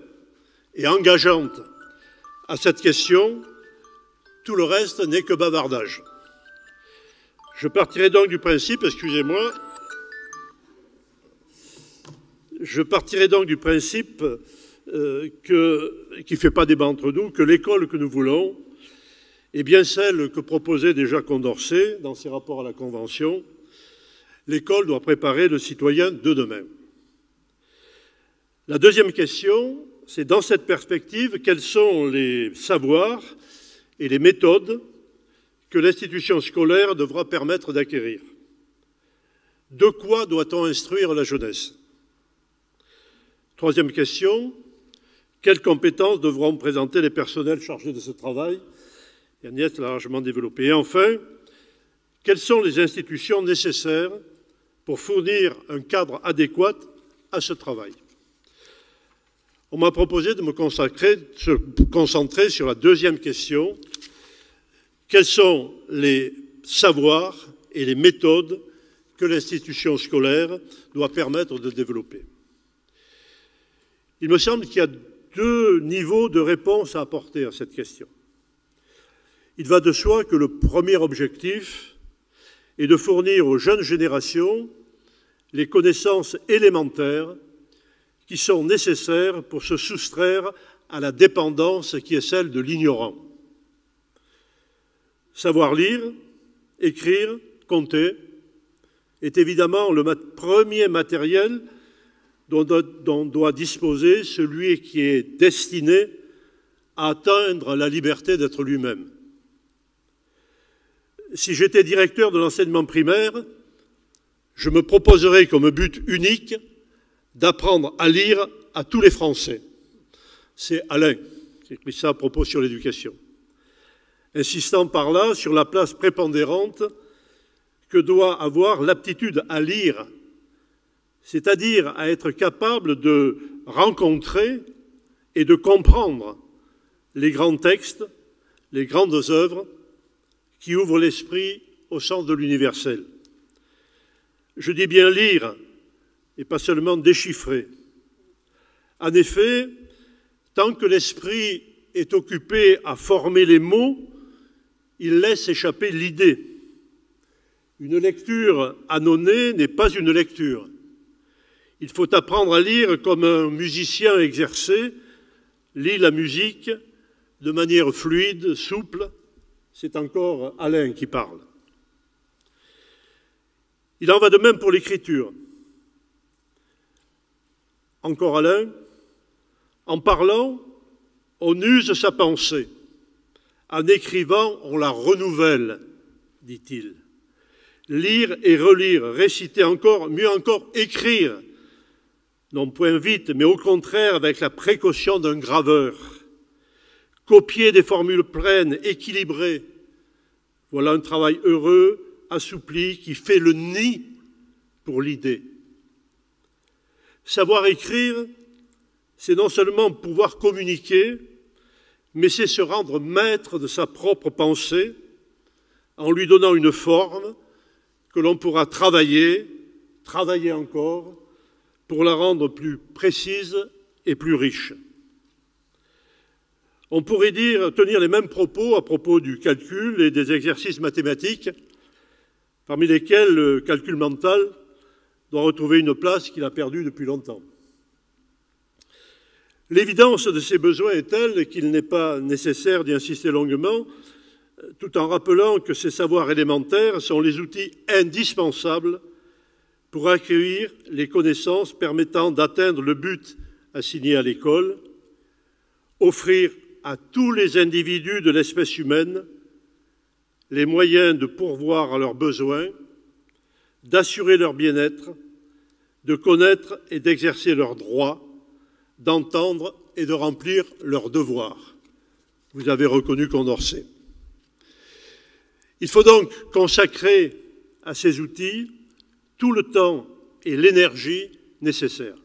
et engageante à cette question, tout le reste n'est que bavardage. Je partirai donc du principe, excusez-moi, qui ne fait pas débat entre nous, que l'école que nous voulons est bien celle que proposait déjà Condorcet dans ses rapports à la Convention. L'école doit préparer le citoyen de demain. La deuxième question, c'est dans cette perspective, quels sont les savoirs et les méthodes que l'institution scolaire devra permettre d'acquérir? De quoi doit-on instruire la jeunesse? Troisième question, quelles compétences devront présenter les personnels chargés de ce travail? Agnès l'a largement développé. Et enfin, quelles sont les institutions nécessaires pour fournir un cadre adéquat à ce travail? On m'a proposé de me concentrer sur la deuxième question. Quels sont les savoirs et les méthodes que l'institution scolaire doit permettre de développer? Il me semble qu'il y a 2 niveaux de réponse à apporter à cette question. Il va de soi que le premier objectif est de fournir aux jeunes générations les connaissances élémentaires qui sont nécessaires pour se soustraire à la dépendance qui est celle de l'ignorant. Savoir lire, écrire, compter est évidemment le premier matériel dont doit disposer celui qui est destiné à atteindre la liberté d'être lui-même. Si j'étais directeur de l'enseignement primaire, je me proposerais comme but unique d'apprendre à lire à tous les Français. C'est Alain qui écrit ça à propos sur l'éducation, insistant par là sur la place prépondérante que doit avoir l'aptitude à lire, c'est-à-dire à être capable de rencontrer et de comprendre les grands textes, les grandes œuvres qui ouvrent l'esprit au sens de l'universel. Je dis bien lire et pas seulement déchiffrer. En effet, tant que l'esprit est occupé à former les mots, il laisse échapper l'idée. Une lecture annonnée n'est pas une lecture. Il faut apprendre à lire comme un musicien exercé lit la musique de manière fluide, souple. C'est encore Alain qui parle. Il en va de même pour l'écriture. Encore Alain, en parlant, on use sa pensée. En écrivant, on la renouvelle, dit-il. Lire et relire, réciter encore, mieux encore, écrire. Non point vite, mais au contraire avec la précaution d'un graveur. Copier des formules pleines, équilibrées. Voilà un travail heureux assoupli qui fait le nid pour l'idée. Savoir écrire, c'est non seulement pouvoir communiquer, mais c'est se rendre maître de sa propre pensée en lui donnant une forme que l'on pourra travailler encore, pour la rendre plus précise et plus riche. On pourrait tenir les mêmes propos à propos du calcul et des exercices mathématiques, parmi lesquels le calcul mental doit retrouver une place qu'il a perdue depuis longtemps. L'évidence de ces besoins est telle qu'il n'est pas nécessaire d'y insister longuement, tout en rappelant que ces savoirs élémentaires sont les outils indispensables pour accueillir les connaissances permettant d'atteindre le but assigné à l'école, offrir à tous les individus de l'espèce humaine les moyens de pourvoir à leurs besoins, d'assurer leur bien-être, de connaître et d'exercer leurs droits, d'entendre et de remplir leurs devoirs. Vous avez reconnu Condorcet. Il faut donc consacrer à ces outils tout le temps et l'énergie nécessaires.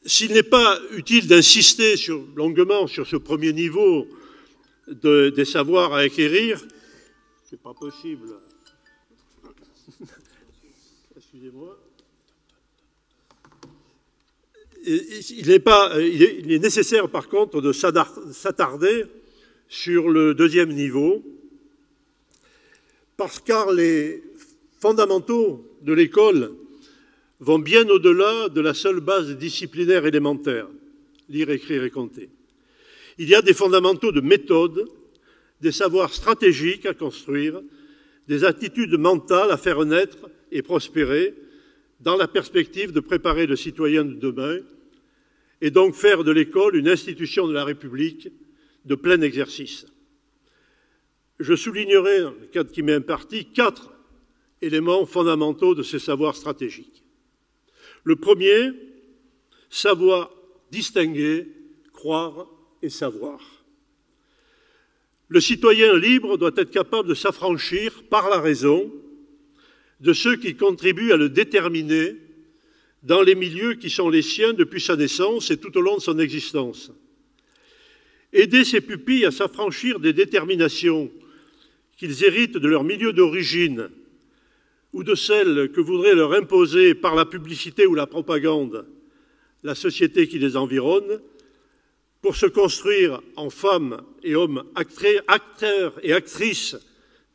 S'il n'est pas utile d'insister longuement sur ce premier niveau des savoirs à acquérir, c'est pas possible. Excusez-moi. Il est nécessaire, par contre, de s'attarder sur le deuxième niveau, car les fondamentaux de l'école vont bien au-delà de la seule base disciplinaire élémentaire, lire, écrire et compter. Il y a des fondamentaux de méthode, des savoirs stratégiques à construire, des attitudes mentales à faire naître et prospérer dans la perspective de préparer le citoyen de demain et donc faire de l'école une institution de la République de plein exercice. Je soulignerai, dans le cadre qui m'est imparti, 4 éléments fondamentaux de ces savoirs stratégiques. Le premier, savoir distinguer, croire et savoir. Le citoyen libre doit être capable de s'affranchir par la raison de ceux qui contribuent à le déterminer dans les milieux qui sont les siens depuis sa naissance et tout au long de son existence. Aider ses pupilles à s'affranchir des déterminations qu'ils héritent de leur milieu d'origine ou de celles que voudrait leur imposer par la publicité ou la propagande la société qui les environne, pour se construire en femmes et hommes acteurs et actrices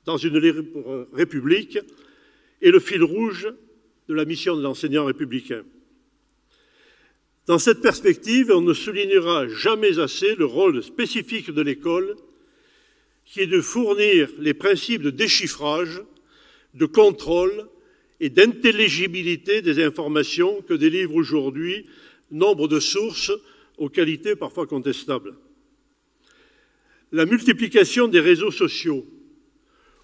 dans une république, est le fil rouge de la mission de l'enseignant républicain. Dans cette perspective, on ne soulignera jamais assez le rôle spécifique de l'école, qui est de fournir les principes de déchiffrage, de contrôle et d'intelligibilité des informations que délivrent aujourd'hui nombre de sources aux qualités parfois contestables. La multiplication des réseaux sociaux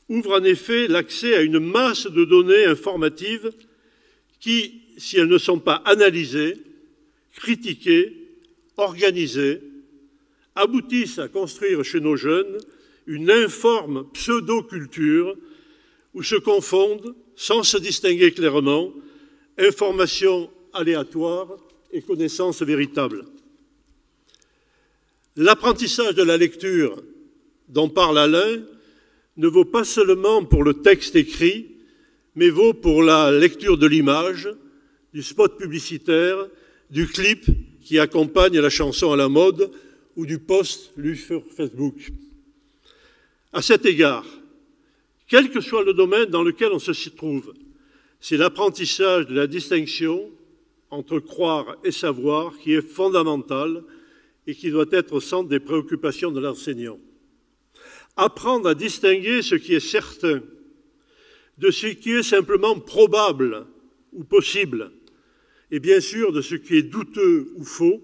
ouvre en effet l'accès à une masse de données informatives qui, si elles ne sont pas analysées, critiquées, organisées, aboutissent à construire chez nos jeunes une informe pseudo-culture où se confondent, sans se distinguer clairement, informations aléatoires et connaissances véritables. L'apprentissage de la lecture dont parle Alain ne vaut pas seulement pour le texte écrit, mais vaut pour la lecture de l'image, du spot publicitaire, du clip qui accompagne la chanson à la mode ou du post lu sur Facebook. À cet égard, quel que soit le domaine dans lequel on se trouve, c'est l'apprentissage de la distinction entre croire et savoir qui est fondamental et qui doit être au centre des préoccupations de l'enseignant. Apprendre à distinguer ce qui est certain de ce qui est simplement probable ou possible, et bien sûr de ce qui est douteux ou faux,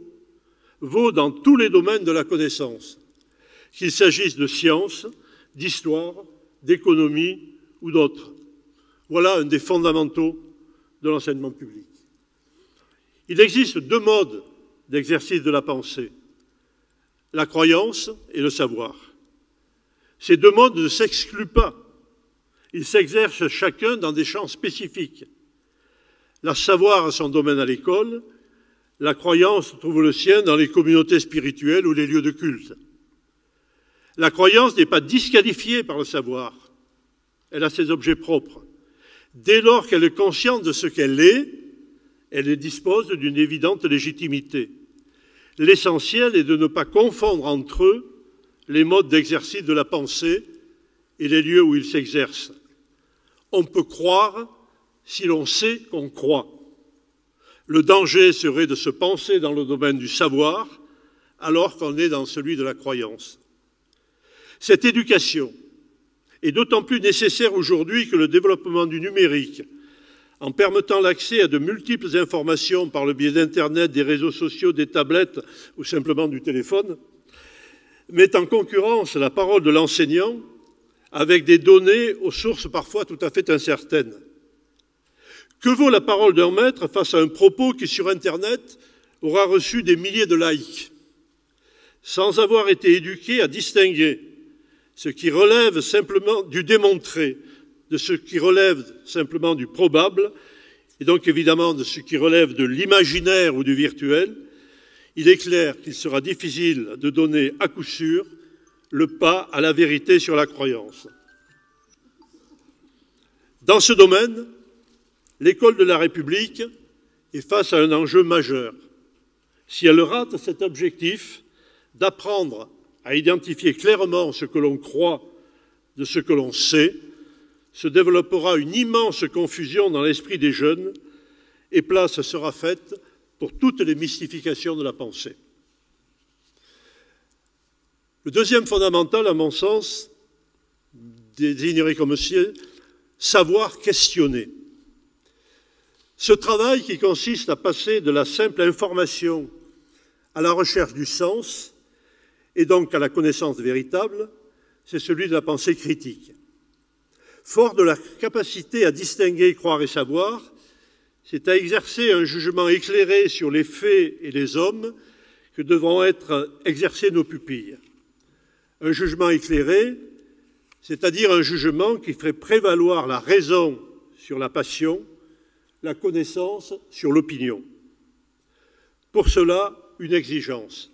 vaut dans tous les domaines de la connaissance, qu'il s'agisse de sciences, d'histoire, d'économie ou d'autres. Voilà un des fondamentaux de l'enseignement public. Il existe 2 modes d'exercice de la pensée, la croyance et le savoir. Ces deux modes ne s'excluent pas. Ils s'exercent chacun dans des champs spécifiques. La savoir a son domaine à l'école, la croyance trouve le sien dans les communautés spirituelles ou les lieux de culte. La croyance n'est pas disqualifiée par le savoir. Elle a ses objets propres. Dès lors qu'elle est consciente de ce qu'elle est, elle dispose d'une évidente légitimité. L'essentiel est de ne pas confondre entre eux les modes d'exercice de la pensée et les lieux où ils s'exercent. On peut croire si l'on sait qu'on croit. Le danger serait de se penser dans le domaine du savoir alors qu'on est dans celui de la croyance. Cette éducation est d'autant plus nécessaire aujourd'hui que le développement du numérique, en permettant l'accès à de multiples informations par le biais d'Internet, des réseaux sociaux, des tablettes ou simplement du téléphone, met en concurrence la parole de l'enseignant avec des données aux sources parfois tout à fait incertaines. Que vaut la parole d'un maître face à un propos qui, sur Internet, aura reçu des milliers de likes, sans avoir été éduqué à distinguer ce qui relève simplement du démontré de ce qui relève simplement du probable, et donc évidemment de ce qui relève de l'imaginaire ou du virtuel, il est clair qu'il sera difficile de donner à coup sûr le pas à la vérité sur la croyance. Dans ce domaine, l'école de la République est face à un enjeu majeur. Si elle rate cet objectif d'apprendre à identifier clairement ce que l'on croit de ce que l'on sait, se développera une immense confusion dans l'esprit des jeunes et place sera faite pour toutes les mystifications de la pensée. Le deuxième fondamental, à mon sens, désignerait comme savoir questionner. Ce travail qui consiste à passer de la simple information à la recherche du sens et donc à la connaissance véritable, c'est celui de la pensée critique. Fort de la capacité à distinguer, croire et savoir, c'est à exercer un jugement éclairé sur les faits et les hommes que devront être exercés nos pupilles. Un jugement éclairé, c'est-à-dire un jugement qui ferait prévaloir la raison sur la passion, la connaissance sur l'opinion. Pour cela, une exigence,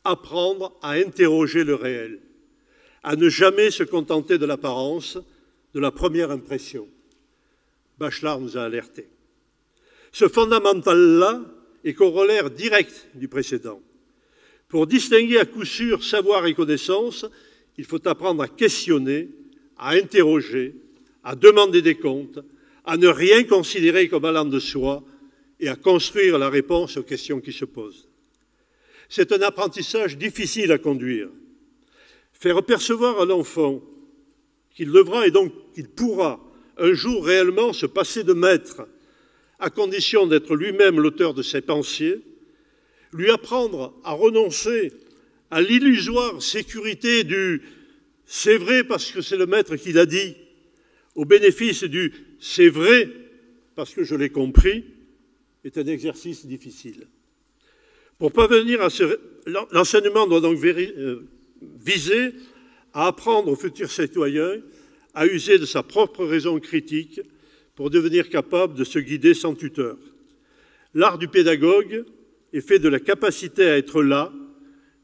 apprendre à interroger le réel, à ne jamais se contenter de l'apparence, de la première impression. Bachelard nous a alertés. Ce fondamental-là est corollaire direct du précédent. Pour distinguer à coup sûr savoir et connaissance, il faut apprendre à questionner, à interroger, à demander des comptes, à ne rien considérer comme allant de soi et à construire la réponse aux questions qui se posent. C'est un apprentissage difficile à conduire. Faire percevoir à l'enfant qu'il devra et donc qu'il pourra un jour réellement se passer de maître, à condition d'être lui-même l'auteur de ses pensées, lui apprendre à renoncer à l'illusoire sécurité du « c'est vrai parce que c'est le maître qui l'a dit », au bénéfice du « c'est vrai parce que je l'ai compris », est un exercice difficile. Pour parvenir à l'enseignement doit donc viser à apprendre aux futurs citoyens à user de sa propre raison critique pour devenir capable de se guider sans tuteur. L'art du pédagogue est fait de la capacité à être là,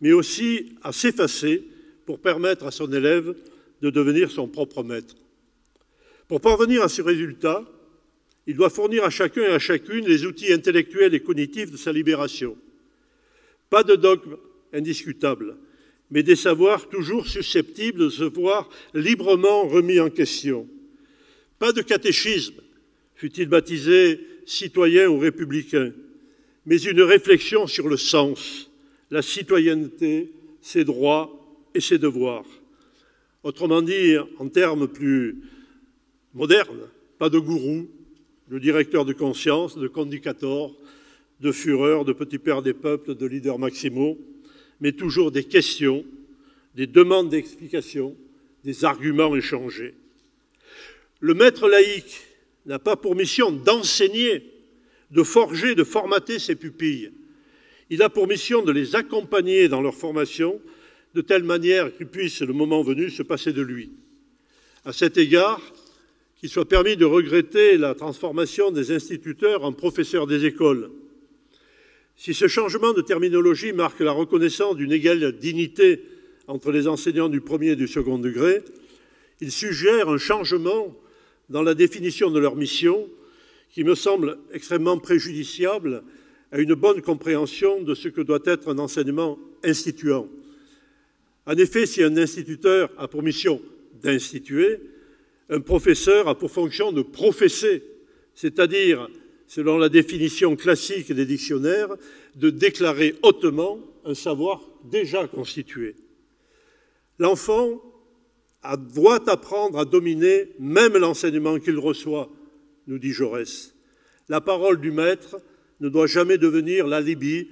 mais aussi à s'effacer pour permettre à son élève de devenir son propre maître. Pour parvenir à ce résultat, il doit fournir à chacun et à chacune les outils intellectuels et cognitifs de sa libération. Pas de dogme indiscutable, mais des savoirs toujours susceptibles de se voir librement remis en question. Pas de catéchisme, fût-il baptisé citoyen ou républicain, mais une réflexion sur le sens, la citoyenneté, ses droits et ses devoirs. Autrement dit, en termes plus modernes, pas de gourou, de directeur de conscience, de conducator, de fureur, de petit père des peuples, de leaders maximaux, mais toujours des questions, des demandes d'explications, des arguments échangés. Le maître laïque n'a pas pour mission d'enseigner, de forger, de formater ses pupilles. Il a pour mission de les accompagner dans leur formation, de telle manière qu'il puisse, le moment venu, se passer de lui. À cet égard, qu'il soit permis de regretter la transformation des instituteurs en professeurs des écoles. Si ce changement de terminologie marque la reconnaissance d'une égale dignité entre les enseignants du premier et du second degré, il suggère un changement dans la définition de leur mission qui me semble extrêmement préjudiciable à une bonne compréhension de ce que doit être un enseignement instituant. En effet, si un instituteur a pour mission d'instituer, un professeur a pour fonction de professer, c'est-à-dire, selon la définition classique des dictionnaires, de déclarer hautement un savoir déjà constitué. L'enfant doit apprendre à dominer même l'enseignement qu'il reçoit, nous dit Jaurès. La parole du maître ne doit jamais devenir l'alibi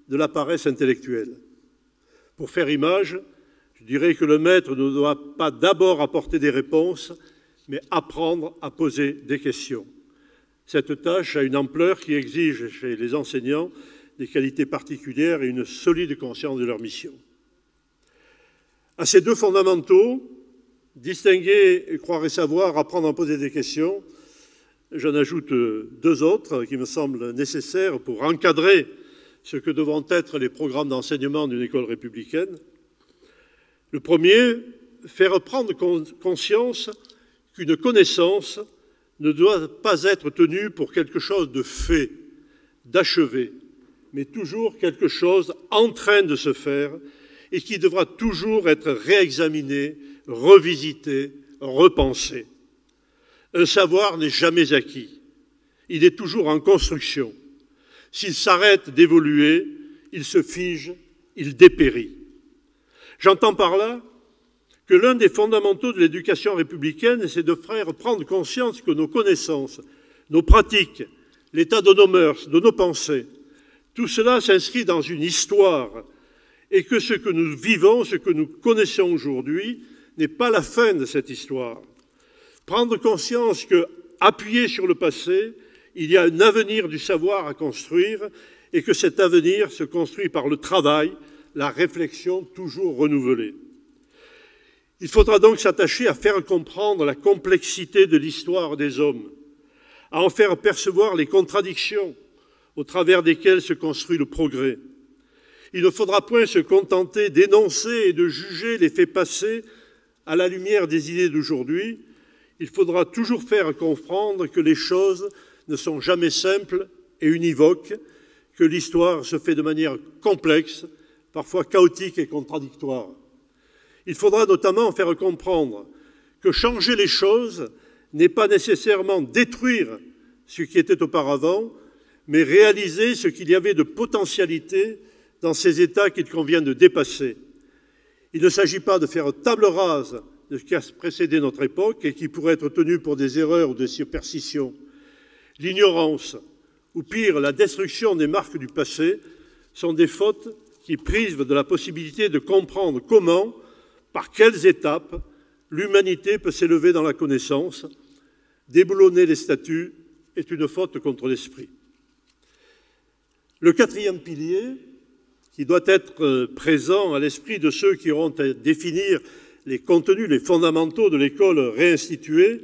de la paresse intellectuelle. Pour faire image, je dirais que le maître ne doit pas d'abord apporter des réponses, mais apprendre à poser des questions. Cette tâche a une ampleur qui exige chez les enseignants des qualités particulières et une solide conscience de leur mission. À ces deux fondamentaux, distinguer et croire et savoir, apprendre à poser des questions, j'en ajoute deux autres qui me semblent nécessaires pour encadrer ce que devront être les programmes d'enseignement d'une école républicaine. Le premier, faire prendre conscience qu'une connaissance ne doit pas être tenue pour quelque chose de fait, d'achevé, mais toujours quelque chose en train de se faire et qui devra toujours être réexaminé, revisité, repensé. Un savoir n'est jamais acquis. Il est toujours en construction. S'il s'arrête d'évoluer, il se fige, il dépérit. J'entends par là que l'un des fondamentaux de l'éducation républicaine, c'est de faire prendre conscience que nos connaissances, nos pratiques, l'état de nos mœurs, de nos pensées, tout cela s'inscrit dans une histoire et que ce que nous vivons, ce que nous connaissons aujourd'hui, n'est pas la fin de cette histoire. Prendre conscience que, appuyé sur le passé, il y a un avenir du savoir à construire et que cet avenir se construit par le travail, la réflexion toujours renouvelée. Il faudra donc s'attacher à faire comprendre la complexité de l'histoire des hommes, à en faire percevoir les contradictions au travers desquelles se construit le progrès. Il ne faudra point se contenter d'énoncer et de juger les faits passés à la lumière des idées d'aujourd'hui. Il faudra toujours faire comprendre que les choses ne sont jamais simples et univoques, que l'histoire se fait de manière complexe, parfois chaotique et contradictoire. Il faudra notamment faire comprendre que changer les choses n'est pas nécessairement détruire ce qui était auparavant, mais réaliser ce qu'il y avait de potentialité dans ces états qu'il convient de dépasser. Il ne s'agit pas de faire table rase de ce qui a précédé notre époque et qui pourrait être tenu pour des erreurs ou des superstitions. L'ignorance, ou pire, la destruction des marques du passé, sont des fautes qui privent de la possibilité de comprendre comment, par quelles étapes, l'humanité peut s'élever dans la connaissance. Déboulonner les statuts est une faute contre l'esprit. Le quatrième pilier, qui doit être présent à l'esprit de ceux qui auront à définir les contenus, les fondamentaux de l'école réinstituée,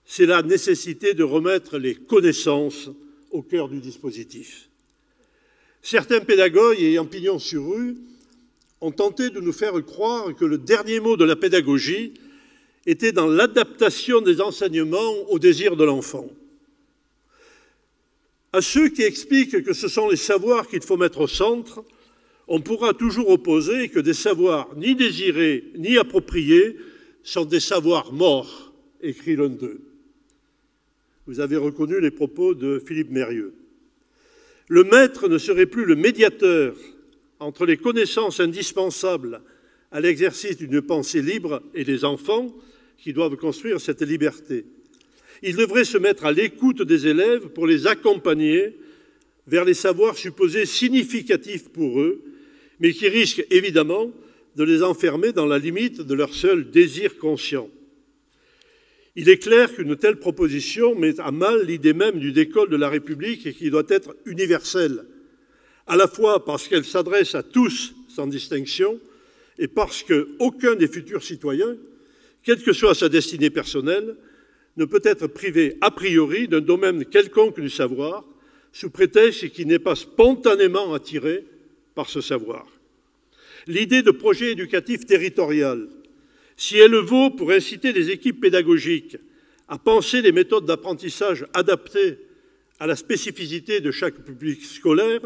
c'est la nécessité de remettre les connaissances au cœur du dispositif. Certains pédagogues ayant pignon sur rue ont tenté de nous faire croire que le dernier mot de la pédagogie était dans l'adaptation des enseignements au désir de l'enfant. À ceux qui expliquent que ce sont les savoirs qu'il faut mettre au centre, on pourra toujours opposer que des savoirs ni désirés ni appropriés sont des savoirs morts, écrit l'un d'eux. Vous avez reconnu les propos de Philippe Mérieux. Le maître ne serait plus le médiateur entre les connaissances indispensables à l'exercice d'une pensée libre et les enfants qui doivent construire cette liberté. Il devrait se mettre à l'écoute des élèves pour les accompagner vers les savoirs supposés significatifs pour eux, mais qui risquent évidemment de les enfermer dans la limite de leur seul désir conscient. Il est clair qu'une telle proposition met à mal l'idée même d'une école de la République et qui doit être universelle, à la fois parce qu'elle s'adresse à tous sans distinction et parce qu'aucun des futurs citoyens, quelle que soit sa destinée personnelle, ne peut être privé a priori d'un domaine quelconque du savoir, sous prétexte qu'il n'est pas spontanément attiré par ce savoir. L'idée de projet éducatif territorial, si elle vaut pour inciter les équipes pédagogiques à penser les méthodes d'apprentissage adaptées à la spécificité de chaque public scolaire,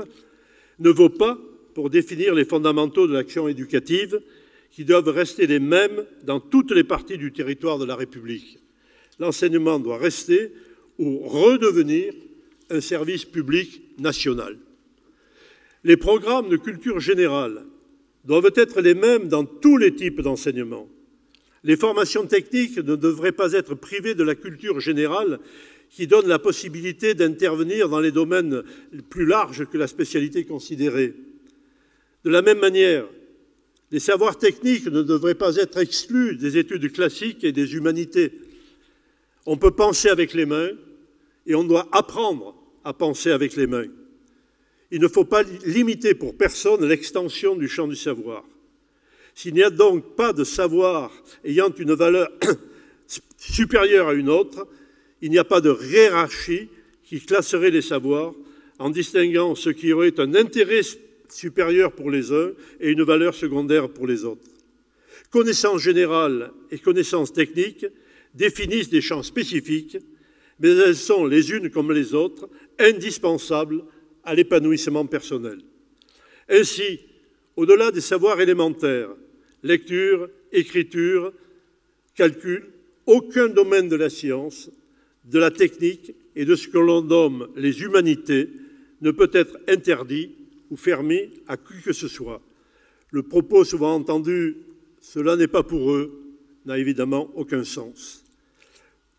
ne vaut pas pour définir les fondamentaux de l'action éducative qui doivent rester les mêmes dans toutes les parties du territoire de la République. L'enseignement doit rester ou redevenir un service public national. Les programmes de culture générale doivent être les mêmes dans tous les types d'enseignement. Les formations techniques ne devraient pas être privées de la culture générale qui donne la possibilité d'intervenir dans les domaines plus larges que la spécialité considérée. De la même manière, les savoirs techniques ne devraient pas être exclus des études classiques et des humanités. On peut penser avec les mains et on doit apprendre à penser avec les mains. Il ne faut pas limiter pour personne l'extension du champ du savoir. S'il n'y a donc pas de savoir ayant une valeur supérieure à une autre, il n'y a pas de hiérarchie qui classerait les savoirs en distinguant ce qui aurait un intérêt supérieur pour les uns et une valeur secondaire pour les autres. Connaissances générales et connaissances techniques définissent des champs spécifiques, mais elles sont les unes comme les autres indispensables à l'épanouissement personnel. Ainsi, au-delà des savoirs élémentaires, lecture, écriture, calcul, aucun domaine de la science, de la technique et de ce que l'on nomme les humanités ne peut être interdit ou fermé à qui que ce soit. Le propos souvent entendu « cela n'est pas pour eux » n'a évidemment aucun sens.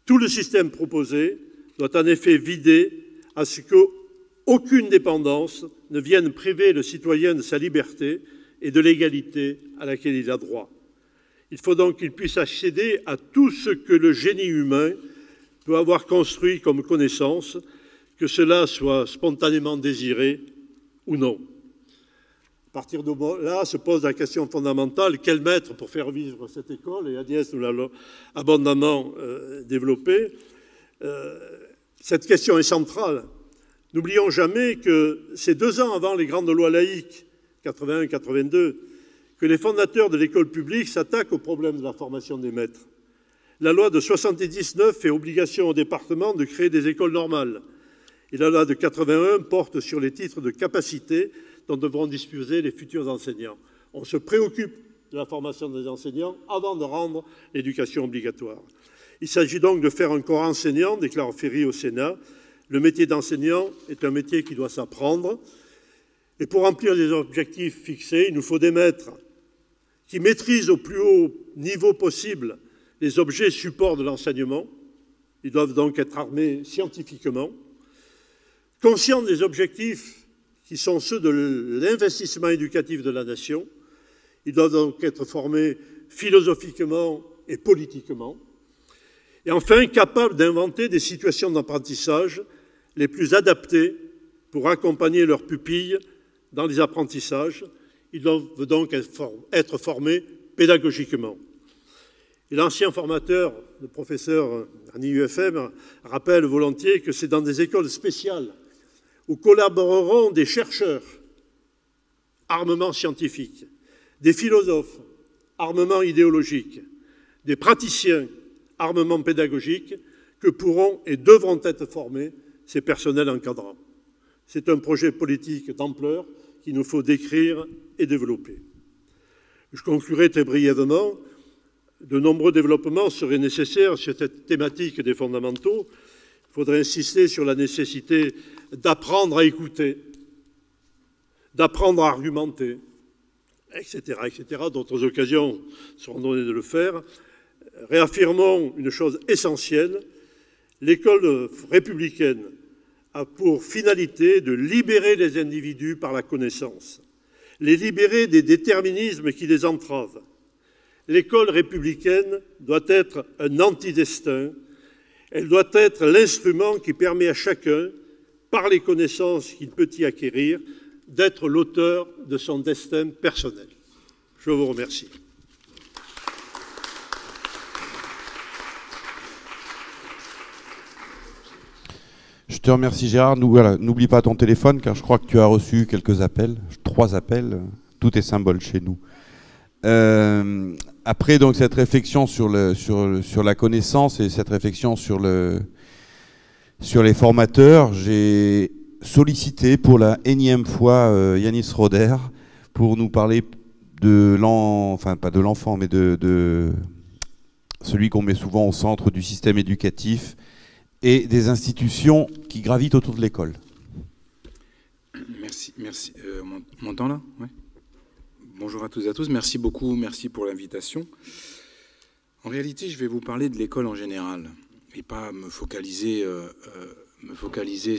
Tout le système proposé doit en effet vider à ce qu'aucune dépendance ne vienne priver le citoyen de sa liberté et de l'égalité à laquelle il a droit. Il faut donc qu'il puisse accéder à tout ce que le génie humain peut avoir construit comme connaissance, que cela soit spontanément désiré ou non. À partir de là se pose la question fondamentale, quel maître pour faire vivre cette école? Et Agnès nous l'a abondamment développée. Cette question est centrale. N'oublions jamais que c'est 2 ans avant les grandes lois laïques, 81-82, que les fondateurs de l'école publique s'attaquent au problème de la formation des maîtres. La loi de 79 fait obligation aux départements de créer des écoles normales. Et la loi de 81 porte sur les titres de capacité dont devront disposer les futurs enseignants. On se préoccupe de la formation des enseignants avant de rendre l'éducation obligatoire. Il s'agit donc de faire un corps enseignant, déclare Ferry au Sénat. Le métier d'enseignant est un métier qui doit s'apprendre. Et pour remplir les objectifs fixés, il nous faut des maîtres qui maîtrisent au plus haut niveau possible les objets supports de l'enseignement. Ils doivent donc être armés scientifiquement, conscients des objectifs qui sont ceux de l'investissement éducatif de la nation. Ils doivent donc être formés philosophiquement et politiquement. Et enfin, capables d'inventer des situations d'apprentissage les plus adaptées pour accompagner leurs pupilles dans les apprentissages. Ils doivent donc être formés pédagogiquement. Et l'ancien formateur, le professeur en IUFM, rappelle volontiers que c'est dans des écoles spéciales où collaboreront des chercheurs, armement scientifique, des philosophes, armement idéologique, des praticiens, armement pédagogique, que pourront et devront être formés ces personnels encadrants. C'est un projet politique d'ampleur qu'il nous faut décrire et développer. Je conclurai très brièvement. De nombreux développements seraient nécessaires sur cette thématique des fondamentaux. Il faudrait insister sur la nécessité d'apprendre à écouter, d'apprendre à argumenter, etc., etc. D'autres occasions seront données de le faire. Réaffirmons une chose essentielle. L'école républicaine a pour finalité de libérer les individus par la connaissance, les libérer des déterminismes qui les entravent. L'école républicaine doit être un antidestin. Elle doit être l'instrument qui permet à chacun, par les connaissances qu'il peut y acquérir, d'être l'auteur de son destin personnel. Je vous remercie. Je te remercie Gérard. Voilà, n'oublie pas ton téléphone car je crois que tu as reçu quelques appels, 3 appels. Tout est symbole chez nous. Après donc cette réflexion sur la connaissance et cette réflexion sur les formateurs, j'ai sollicité pour la énième fois Yanis Roder pour nous parler pas de l'enfant, mais de celui qu'on met souvent au centre du système éducatif et des institutions qui gravitent autour de l'école. Merci. On m'entend là? Ouais. Bonjour à tous et à tous. Merci beaucoup. Merci pour l'invitation. En réalité, je vais vous parler de l'école en général et pas me focaliser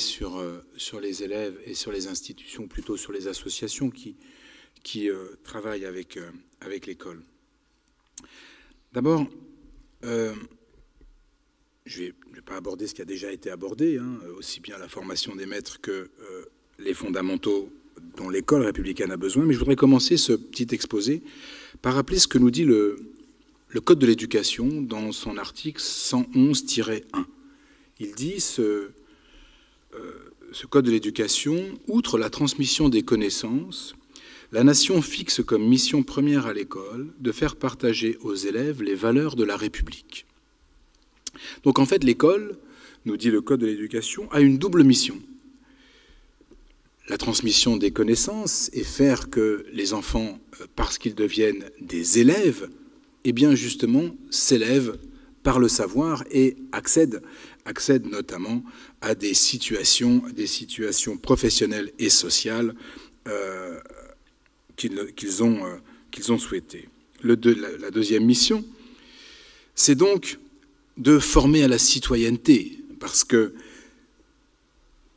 sur les élèves et sur les institutions, plutôt sur les associations qui travaillent avec l'école. D'abord, je vais pas aborder ce qui a déjà été abordé, aussi bien la formation des maîtres que les fondamentaux dont l'école républicaine a besoin, mais je voudrais commencer ce petit exposé par rappeler ce que nous dit le Code de l'éducation dans son article 111-1. Il dit ce Code de l'éducation, outre la transmission des connaissances, la nation fixe comme mission première à l'école de faire partager aux élèves les valeurs de la République. Donc en fait, l'école, nous dit le Code de l'éducation, a une double mission. La transmission des connaissances et faire que les enfants, parce qu'ils deviennent des élèves, eh bien justement s'élèvent par le savoir et accèdent notamment à des situations professionnelles et sociales qu'ils ont souhaitées. La deuxième mission, c'est donc de former à la citoyenneté, parce que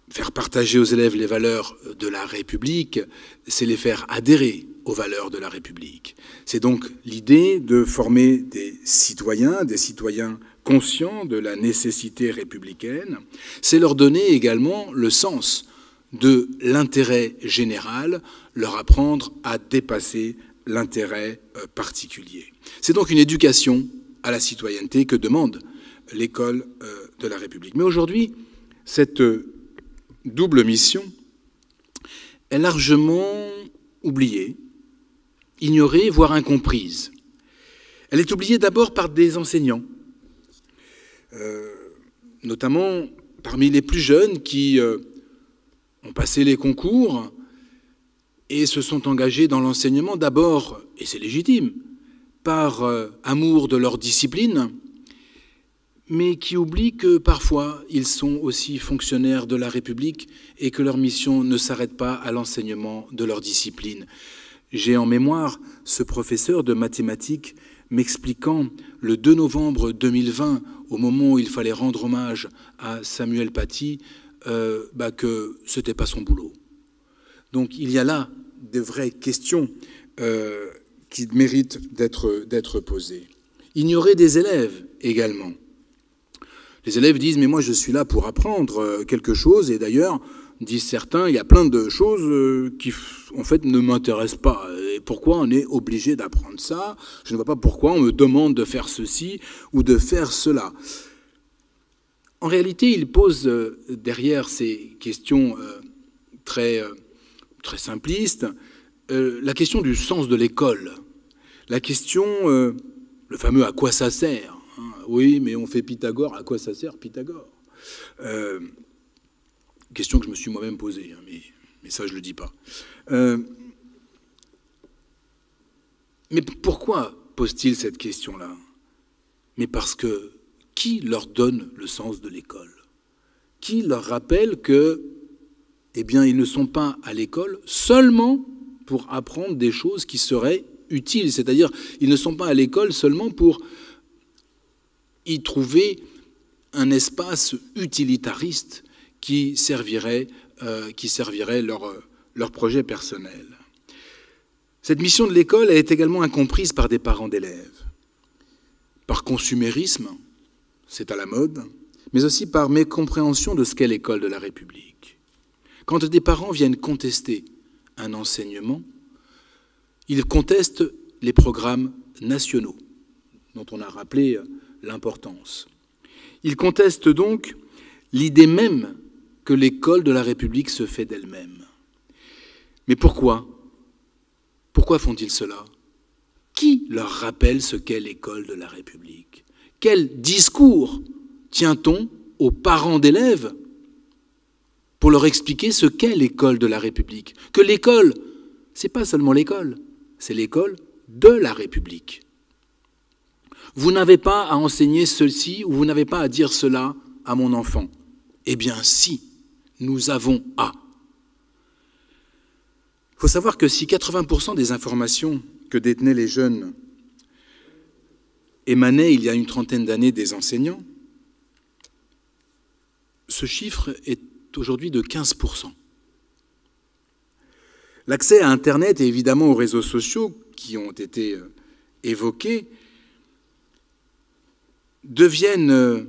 faire partager aux élèves les valeurs de la République, c'est les faire adhérer aux valeurs de la République. C'est donc l'idée de former des citoyens conscients de la nécessité républicaine. C'est leur donner également le sens de l'intérêt général, leur apprendre à dépasser l'intérêt particulier. C'est donc une éducation à la citoyenneté que demande l'école de la République. Mais aujourd'hui, cette double mission est largement oubliée, ignorée, voire incomprise. Elle est oubliée d'abord par des enseignants, notamment parmi les plus jeunes qui ont passé les concours et se sont engagés dans l'enseignement d'abord, et c'est légitime, par amour de leur discipline, mais qui oublient que parfois ils sont aussi fonctionnaires de la République et que leur mission ne s'arrête pas à l'enseignement de leur discipline. J'ai en mémoire ce professeur de mathématiques m'expliquant le 2 novembre 2020, au moment où il fallait rendre hommage à Samuel Paty, que ce n'était pas son boulot. Donc il y a là de vraies questions qui méritent d'être posées. Ignorer des élèves également. Les élèves disent « mais moi je suis là pour apprendre quelque chose » et d'ailleurs, disent certains, il y a plein de choses qui en fait ne m'intéressent pas. Et pourquoi on est obligé d'apprendre ça? Je ne vois pas pourquoi on me demande de faire ceci ou de faire cela. En réalité, il pose derrière ces questions très simplistes la question du sens de l'école. La question, le fameux « à quoi ça sert ?» Oui, mais on fait Pythagore, à quoi ça sert Pythagore? Question que je me suis moi-même posée, mais ça je ne le dis pas. Mais pourquoi pose-t-il cette question-là? Mais parce que qui leur donne le sens de l'école? Qui leur rappelle que, eh bien, ils ne sont pas à l'école seulement pour apprendre des choses qui seraient utiles, c'est-à-dire ils ne sont pas à l'école seulement pour y trouver un espace utilitariste qui servirait leur projet personnel. Cette mission de l'école est également incomprise par des parents d'élèves, par consumérisme, c'est à la mode, mais aussi par mécompréhension de ce qu'est l'école de la République. Quand des parents viennent contester un enseignement, ils contestent les programmes nationaux, dont on a rappelé l'importance. Il conteste donc l'idée même que l'école de la République se fait d'elle-même. Mais pourquoi? Pourquoi font-ils cela? Qui leur rappelle ce qu'est l'école de la République? Quel discours tient-on aux parents d'élèves pour leur expliquer ce qu'est l'école de la République? Que l'école, ce n'est pas seulement l'école, c'est l'école de la République. Vous n'avez pas à enseigner ceci ou vous n'avez pas à dire cela à mon enfant. Eh bien si, nous avons à. Il faut savoir que si 80% des informations que détenaient les jeunes émanaient il y a une trentaine d'années des enseignants, ce chiffre est aujourd'hui de 15%. L'accès à Internet et évidemment aux réseaux sociaux qui ont été évoqués deviennent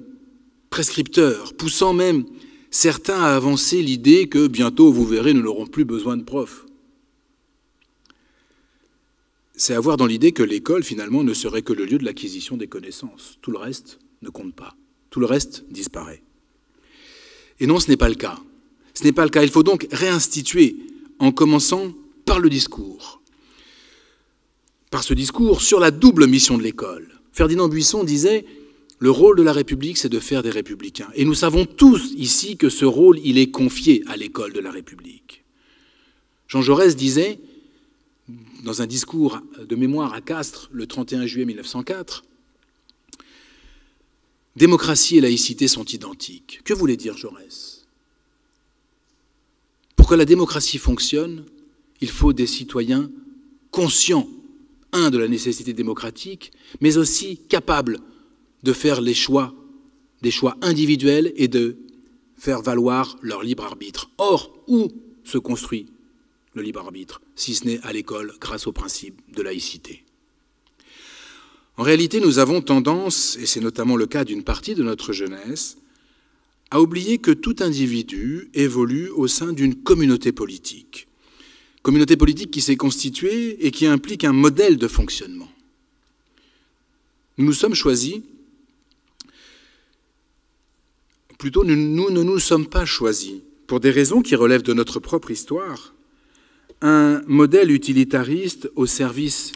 prescripteurs, poussant même certains à avancer l'idée que bientôt, vous verrez, nous n'aurons plus besoin de profs. C'est avoir dans l'idée que l'école, finalement, ne serait que le lieu de l'acquisition des connaissances. Tout le reste ne compte pas. Tout le reste disparaît. Et non, ce n'est pas le cas. Ce n'est pas le cas. Il faut donc réinstituer, en commençant par le discours. Par ce discours sur la double mission de l'école. Ferdinand Buisson disait « Le rôle de la République, c'est de faire des républicains ». Et nous savons tous ici que ce rôle, il est confié à l'école de la République. Jean Jaurès disait, dans un discours de mémoire à Castres, le 31 juillet 1904, « Démocratie et laïcité sont identiques ». Que voulait dire Jaurès? Pour que la démocratie fonctionne, il faut des citoyens conscients, de la nécessité démocratique, mais aussi capables de faire des choix individuels et de faire valoir leur libre arbitre. Or, où se construit le libre arbitre, si ce n'est à l'école, grâce au principe de laïcité? En réalité, nous avons tendance, et c'est notamment le cas d'une partie de notre jeunesse, à oublier que tout individu évolue au sein d'une communauté politique. Communauté politique qui s'est constituée et qui implique un modèle de fonctionnement. Nous nous sommes choisis, plutôt nous ne nous sommes pas choisis, pour des raisons qui relèvent de notre propre histoire, un modèle utilitariste au service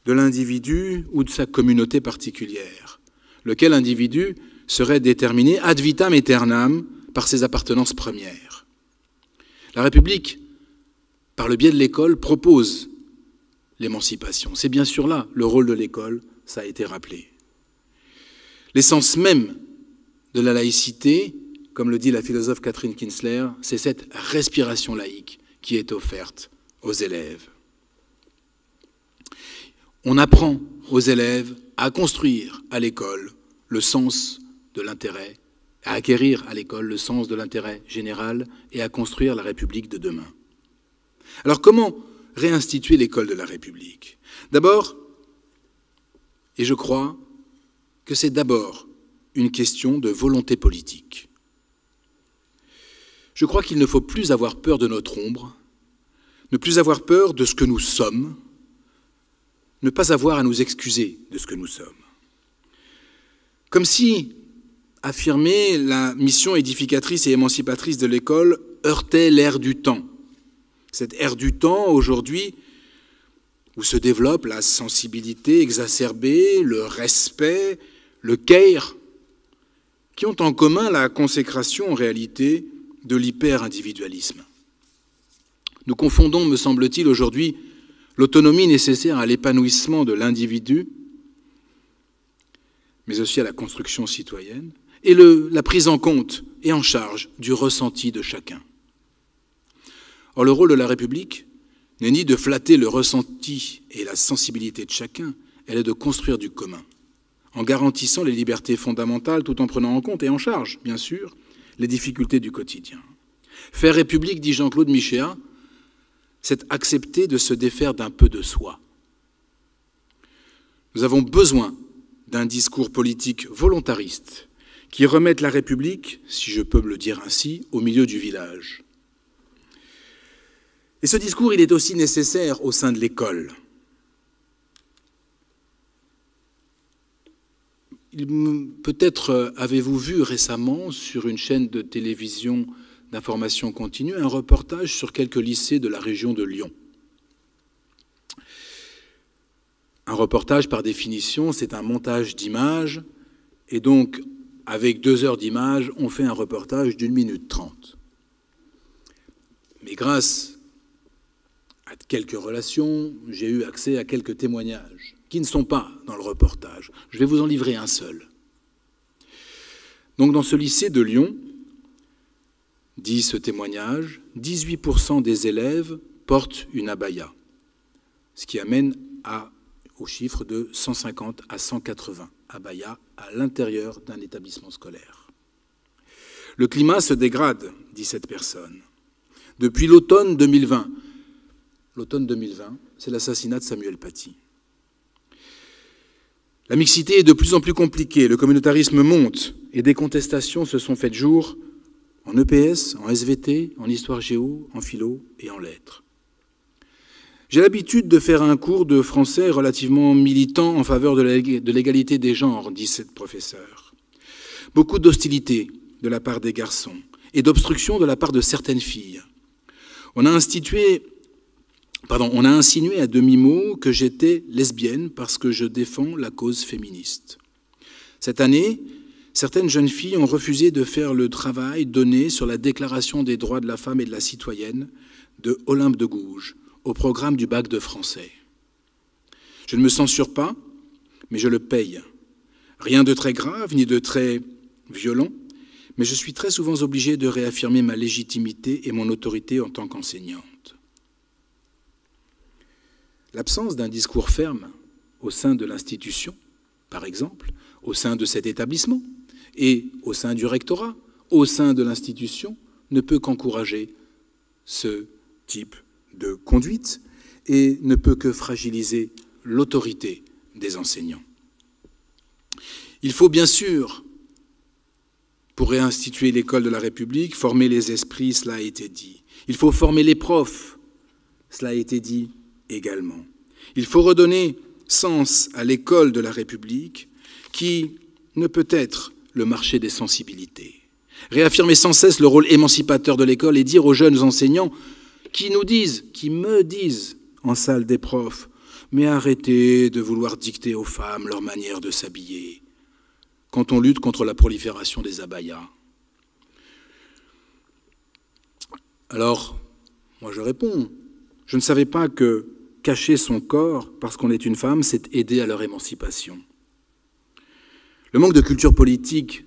de l'individu ou de sa communauté particulière, lequel individu serait déterminé ad vitam aeternam par ses appartenances premières. La République, par le biais de l'école, propose l'émancipation. C'est bien sûr là le rôle de l'école, ça a été rappelé. L'essence même de la laïcité, comme le dit la philosophe Catherine Kinsler, c'est cette respiration laïque qui est offerte aux élèves. On apprend aux élèves à construire à l'école le sens de l'intérêt, à acquérir à l'école le sens de l'intérêt général et à construire la République de demain. Alors comment réinstituer l'école de la République? D'abord, et je crois que c'est d'abord une question de volonté politique. Je crois qu'il ne faut plus avoir peur de notre ombre, ne plus avoir peur de ce que nous sommes, ne pas avoir à nous excuser de ce que nous sommes. Comme si affirmer la mission édificatrice et émancipatrice de l'école heurtait l'ère du temps. Cette ère du temps, aujourd'hui, où se développe la sensibilité exacerbée, le respect, le care, qui ont en commun la consécration, en réalité, de l'hyper-individualisme. Nous confondons, me semble-t-il, aujourd'hui, l'autonomie nécessaire à l'épanouissement de l'individu, mais aussi à la construction citoyenne, et la prise en compte et en charge du ressenti de chacun. Or, le rôle de la République n'est ni de flatter le ressenti et la sensibilité de chacun, elle est de construire du commun, en garantissant les libertés fondamentales tout en prenant en compte et en charge, bien sûr, les difficultés du quotidien. Faire République, dit Jean-Claude Michéa, c'est accepter de se défaire d'un peu de soi. Nous avons besoin d'un discours politique volontariste qui remette la République, si je peux me le dire ainsi, au milieu du village. Et ce discours, il est aussi nécessaire au sein de l'école. Peut-être avez-vous vu récemment sur une chaîne de télévision d'information continue un reportage sur quelques lycées de la région de Lyon. Un reportage, par définition, c'est un montage d'images, et donc, avec 2 heures d'image, on fait un reportage d'1 minute 30. Mais grâce à quelques relations, j'ai eu accès à quelques témoignages qui ne sont pas dans le reportage. Je vais vous en livrer un seul. Donc, dans ce lycée de Lyon, dit ce témoignage, 18% des élèves portent une abaya, ce qui amène au chiffre de 150 à 180 abayas à l'intérieur d'un établissement scolaire. Le climat se dégrade, dit cette personne. Depuis l'automne 2020, c'est l'assassinat de Samuel Paty. La mixité est de plus en plus compliquée, le communautarisme monte et des contestations se sont faites jour en EPS, en SVT, en histoire géo, en philo et en lettres. J'ai l'habitude de faire un cours de français relativement militant en faveur de l'égalité des genres, dit cette professeure. Beaucoup d'hostilité de la part des garçons et d'obstruction de la part de certaines filles. On a insinué à demi-mot que j'étais lesbienne parce que je défends la cause féministe. Cette année, certaines jeunes filles ont refusé de faire le travail donné sur la Déclaration des droits de la femme et de la citoyenne de Olympe de Gouges au programme du bac de français. Je ne me censure pas, mais je le paye. Rien de très grave ni de très violent, mais je suis très souvent obligé de réaffirmer ma légitimité et mon autorité en tant qu'enseignante. L'absence d'un discours ferme au sein de l'institution, par exemple, au sein de cet établissement, et au sein du rectorat, au sein de l'institution, ne peut qu'encourager ce type de conduite et ne peut que fragiliser l'autorité des enseignants. Il faut bien sûr, pour réinstituer l'école de la République, former les esprits, cela a été dit. Il faut former les profs, cela a été dit également. Il faut redonner sens à l'école de la République qui ne peut être le marché des sensibilités. Réaffirmer sans cesse le rôle émancipateur de l'école et dire aux jeunes enseignants qui me disent en salle des profs, mais arrêtez de vouloir dicter aux femmes leur manière de s'habiller quand on lutte contre la prolifération des abayas. Alors, moi je réponds, je ne savais pas que cacher son corps parce qu'on est une femme, c'est aider à leur émancipation. Le manque de culture politique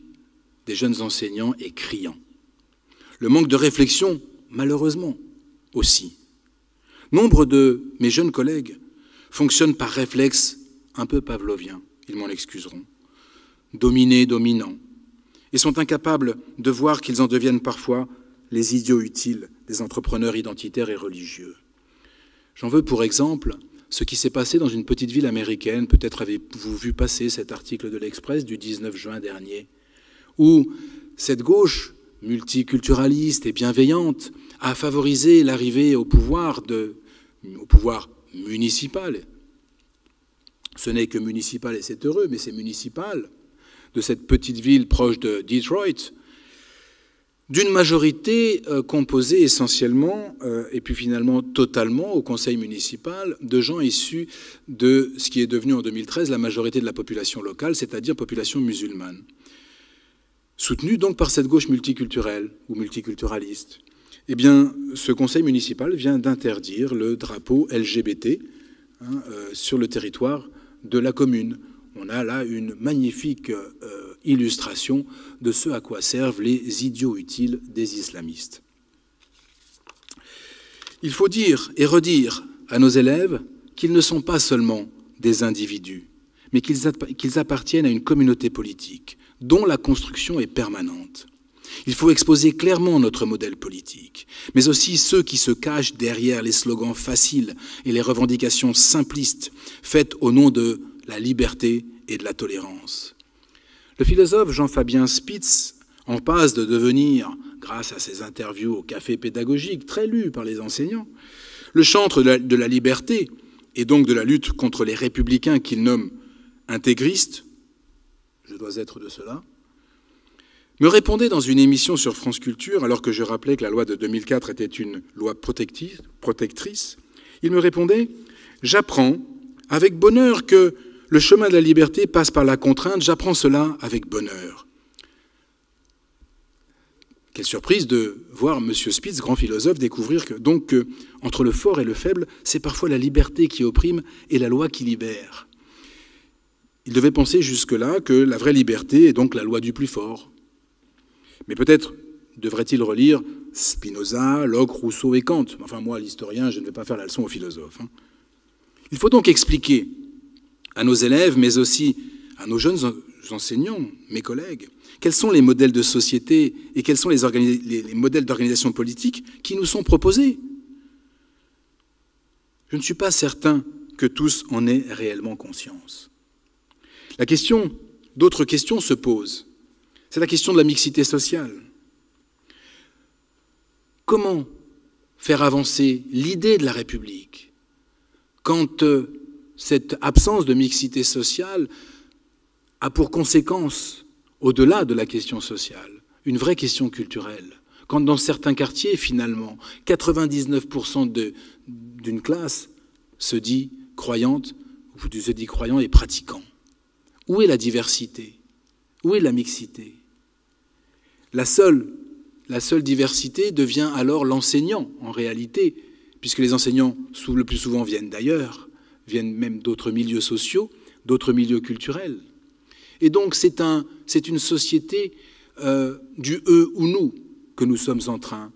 des jeunes enseignants est criant. Le manque de réflexion, malheureusement, aussi. Nombre de mes jeunes collègues fonctionnent par réflexe un peu pavlovien, ils m'en excuseront, dominés, dominants, et sont incapables de voir qu'ils en deviennent parfois les idiots utiles des entrepreneurs identitaires et religieux. J'en veux pour exemple ce qui s'est passé dans une petite ville américaine, peut-être avez-vous vu passer cet article de l'Express du 19 juin dernier, où cette gauche multiculturaliste et bienveillante a favorisé l'arrivée au pouvoir municipal. Ce n'est que municipal et c'est heureux, mais c'est municipal, de cette petite ville proche de Detroit, d'une majorité composée essentiellement, et puis finalement totalement au conseil municipal, de gens issus de ce qui est devenu en 2013 la majorité de la population locale, c'est-à-dire population musulmane. Soutenue donc par cette gauche multiculturelle ou multiculturaliste. Eh bien, ce conseil municipal vient d'interdire le drapeau LGBT sur le territoire de la commune. On a là une magnifique illustration de ce à quoi servent les idiots utiles des islamistes. Il faut dire et redire à nos élèves qu'ils ne sont pas seulement des individus, mais qu'ils appartiennent à une communauté politique dont la construction est permanente. Il faut exposer clairement notre modèle politique, mais aussi ceux qui se cachent derrière les slogans faciles et les revendications simplistes faites au nom de la liberté et de la tolérance. Le philosophe Jean-Fabien Spitz en passe de devenir, grâce à ses interviews au café pédagogique, très lues par les enseignants, le chantre de la liberté et donc de la lutte contre les républicains qu'il nomme intégristes, je dois être de cela, me répondait dans une émission sur France Culture, alors que je rappelais que la loi de 2004 était une loi protectrice, il me répondait « J'apprends avec bonheur que le chemin de la liberté passe par la contrainte, j'apprends cela avec bonheur. » Quelle surprise de voir M. Spitz, grand philosophe, découvrir que, donc, entre le fort et le faible, c'est parfois la liberté qui opprime et la loi qui libère. Il devait penser jusque-là que la vraie liberté est donc la loi du plus fort. Mais peut-être devrait-il relire Spinoza, Locke, Rousseau et Kant. Enfin, moi, l'historien, je ne vais pas faire la leçon aux philosophes. Il faut donc expliquer à nos élèves, mais aussi à nos jeunes enseignants, mes collègues, quels sont les modèles de société et quels sont les modèles d'organisation politique qui nous sont proposés. Je ne suis pas certain que tous en aient réellement conscience. D'autres questions se posent. C'est la question de la mixité sociale. Comment faire avancer l'idée de la République quand cette absence de mixité sociale a pour conséquence, au-delà de la question sociale, une vraie question culturelle. Quand dans certains quartiers, finalement, 99% d'une classe se dit croyante, ou se dit croyant et pratiquant. Où est la diversité? Où est la mixité? La seule diversité devient alors l'enseignant, en réalité, puisque les enseignants, le plus souvent, viennent d'ailleurs, viennent même d'autres milieux sociaux, d'autres milieux culturels. Et donc c'est une société du eux ou nous que nous sommes en train,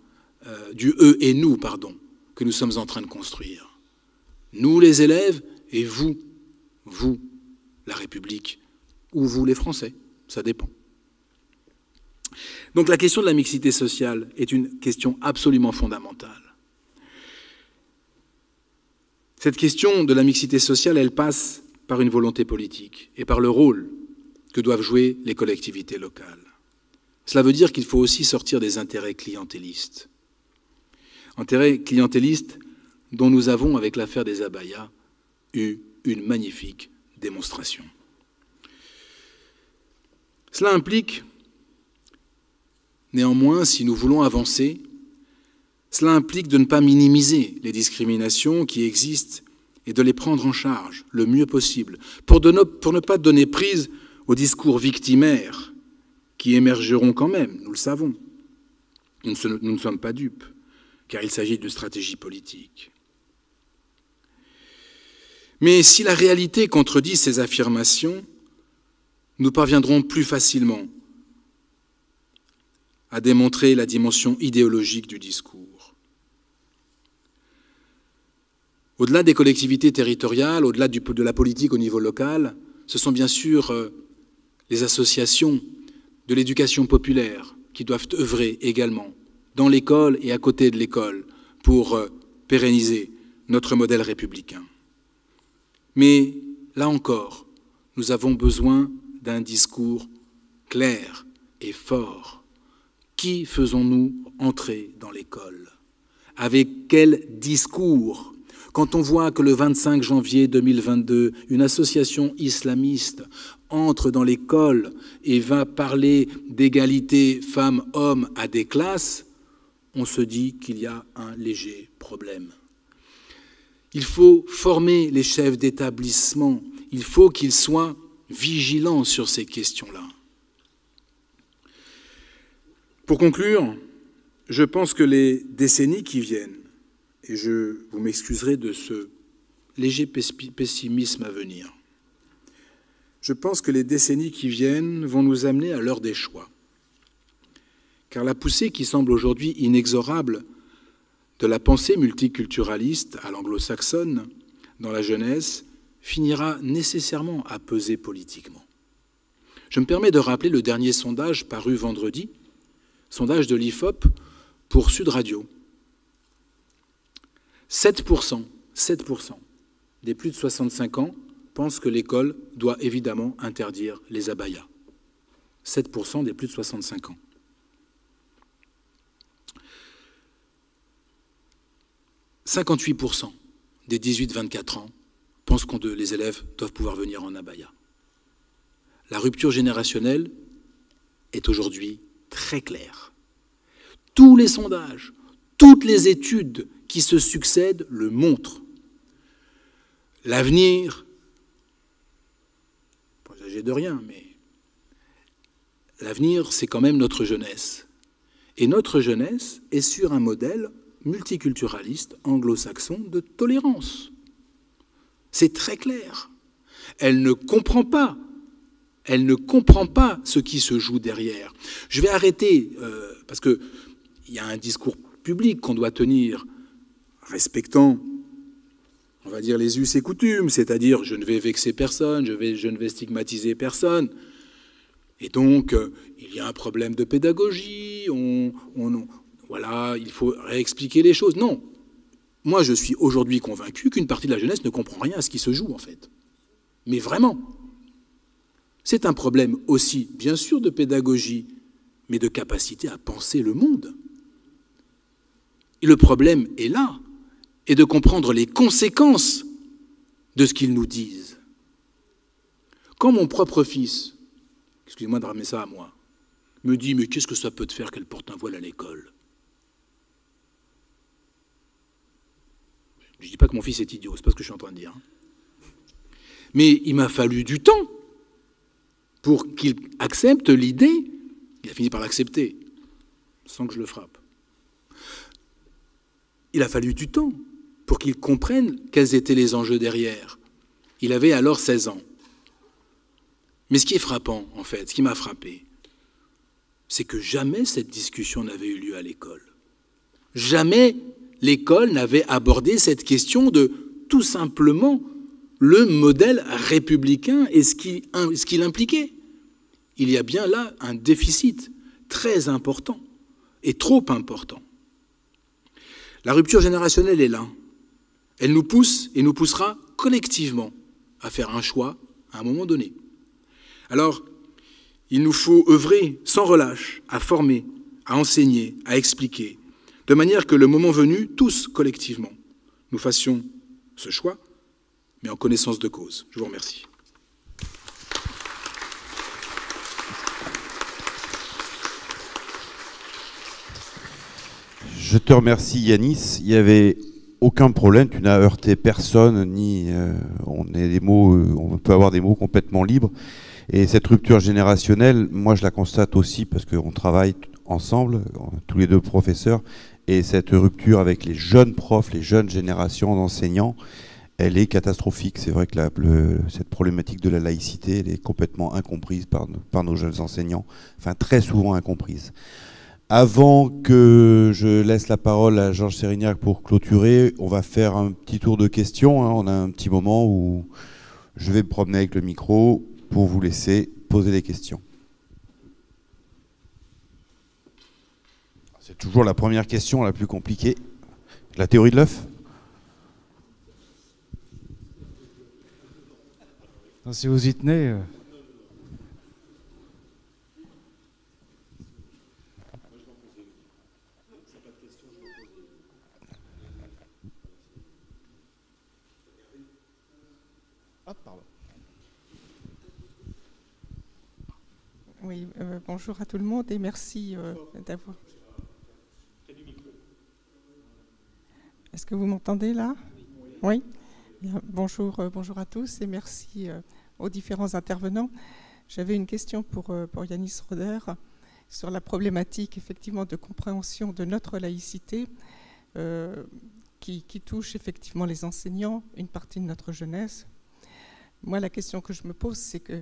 du eux et nous, pardon, que nous sommes en train de construire. Nous les élèves et vous, la République, ou vous les Français, ça dépend. Donc la question de la mixité sociale est une question absolument fondamentale. Cette question de la mixité sociale, elle passe par une volonté politique et par le rôle que doivent jouer les collectivités locales. Cela veut dire qu'il faut aussi sortir des intérêts clientélistes. Intérêts clientélistes dont nous avons, avec l'affaire des abayas, eu une magnifique démonstration. Cela implique, néanmoins, si nous voulons avancer, cela implique de ne pas minimiser les discriminations qui existent et de les prendre en charge le mieux possible, pour ne pas donner prise aux discours victimaires qui émergeront quand même, nous le savons. Nous ne sommes pas dupes, car il s'agit d'une stratégie politique. Mais si la réalité contredit ces affirmations, nous parviendrons plus facilement à démontrer la dimension idéologique du discours. Au-delà des collectivités territoriales, au-delà de la politique au niveau local, ce sont bien sûr les associations de l'éducation populaire qui doivent œuvrer également dans l'école et à côté de l'école pour pérenniser notre modèle républicain. Mais là encore, nous avons besoin d'un discours clair et fort. Qui faisons-nous entrer dans l'école? Avec quel discours? Quand on voit que le 25 janvier 2022, une association islamiste entre dans l'école et va parler d'égalité femmes-hommes à des classes, on se dit qu'il y a un léger problème. Il faut former les chefs d'établissement, il faut qu'ils soient vigilants sur ces questions-là. Pour conclure, je pense que les décennies qui viennent, et vous m'excuserez de ce léger pessimisme à venir, je pense que les décennies qui viennent vont nous amener à l'heure des choix. Car la poussée qui semble aujourd'hui inexorable de la pensée multiculturaliste à l'anglo-saxonne dans la jeunesse finira nécessairement à peser politiquement. Je me permets de rappeler le dernier sondage paru vendredi, sondage de l'IFOP pour Sud Radio. 7% des plus de 65 ans pensent que l'école doit évidemment interdire les abayas. 7% des plus de 65 ans. « 58% des 18-24 ans pensent que les élèves doivent pouvoir venir en abaya. La rupture générationnelle est aujourd'hui très claire. Tous les sondages, toutes les études qui se succèdent le montrent. L'avenir, pas exagérer de rien, mais l'avenir, c'est quand même notre jeunesse. Et notre jeunesse est sur un modèle multiculturaliste anglo-saxon de tolérance. C'est très clair. Elle ne comprend pas ce qui se joue derrière. Je vais arrêter, parce qu'il y a un discours public qu'on doit tenir, respectant, on va dire, les us et coutumes, c'est-à-dire je ne vais vexer personne, je ne vais stigmatiser personne. Et donc, il y a un problème de pédagogie, voilà, il faut réexpliquer les choses. Non. Moi, je suis aujourd'hui convaincu qu'une partie de la jeunesse ne comprend rien à ce qui se joue, en fait. Mais vraiment. C'est un problème aussi, bien sûr, de pédagogie, mais de capacité à penser le monde. Et le problème est là, et de comprendre les conséquences de ce qu'ils nous disent. Quand mon propre fils, excusez-moi de ramener ça à moi, me dit « Mais qu'est-ce que ça peut te faire qu'elle porte un voile à l'école ?» Je ne dis pas que mon fils est idiot, c'est pas ce que je suis en train de dire. Mais il m'a fallu du temps pour qu'il accepte l'idée. Il a fini par l'accepter, sans que je le frappe. Il a fallu du temps pour qu'il comprenne quels étaient les enjeux derrière. Il avait alors 16 ans. Mais ce qui est frappant, en fait, ce qui m'a frappé, c'est que jamais cette discussion n'avait eu lieu à l'école. Jamais l'école n'avait abordé cette question de, tout simplement, le modèle républicain et ce qu'il impliquait. Il y a bien là un déficit très important et trop important. La rupture générationnelle est là. Elle nous pousse et nous poussera collectivement à faire un choix à un moment donné. Alors, il nous faut œuvrer sans relâche à former, à enseigner, à expliquer, de manière que le moment venu, tous collectivement, nous fassions ce choix, mais en connaissance de cause. Je vous remercie. Je te remercie, Yanis. Il n'y avait aucun problème, tu n'as heurté personne, ni on peut avoir des mots complètement libres. Et cette rupture générationnelle, moi je la constate aussi parce qu'on travaille ensemble, tous les deux professeurs, et cette rupture avec les jeunes profs, les jeunes générations d'enseignants, elle est catastrophique. C'est vrai que cette problématique de la laïcité, elle est complètement incomprise par nos jeunes enseignants, enfin très souvent incomprise. Avant que je laisse la parole à Georges Sérignac pour clôturer, on va faire un petit tour de questions. On a un petit moment où je vais me promener avec le micro pour vous laisser poser des questions. C'est toujours la première question la plus compliquée. La théorie de l'œuf ? Si vous y tenez... Oui, bonjour à tout le monde et merci d'avoir... Est-ce que vous m'entendez là ? Oui. Bonjour à tous et merci aux différents intervenants. J'avais une question pour Yanis Roder sur la problématique effectivement de compréhension de notre laïcité qui touche effectivement les enseignants, une partie de notre jeunesse. Moi, la question que je me pose, c'est que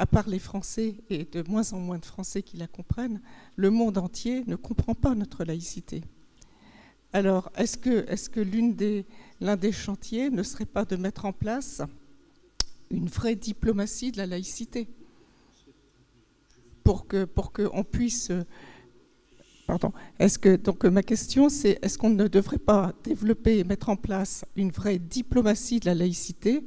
à part les Français et de moins en moins de Français qui la comprennent, le monde entier ne comprend pas notre laïcité. Alors, est-ce que l'un des chantiers ne serait pas de mettre en place une vraie diplomatie de la laïcité pour qu'on puisse... Pardon. Donc ma question, c'est est-ce qu'on ne devrait pas développer et mettre en place une vraie diplomatie de la laïcité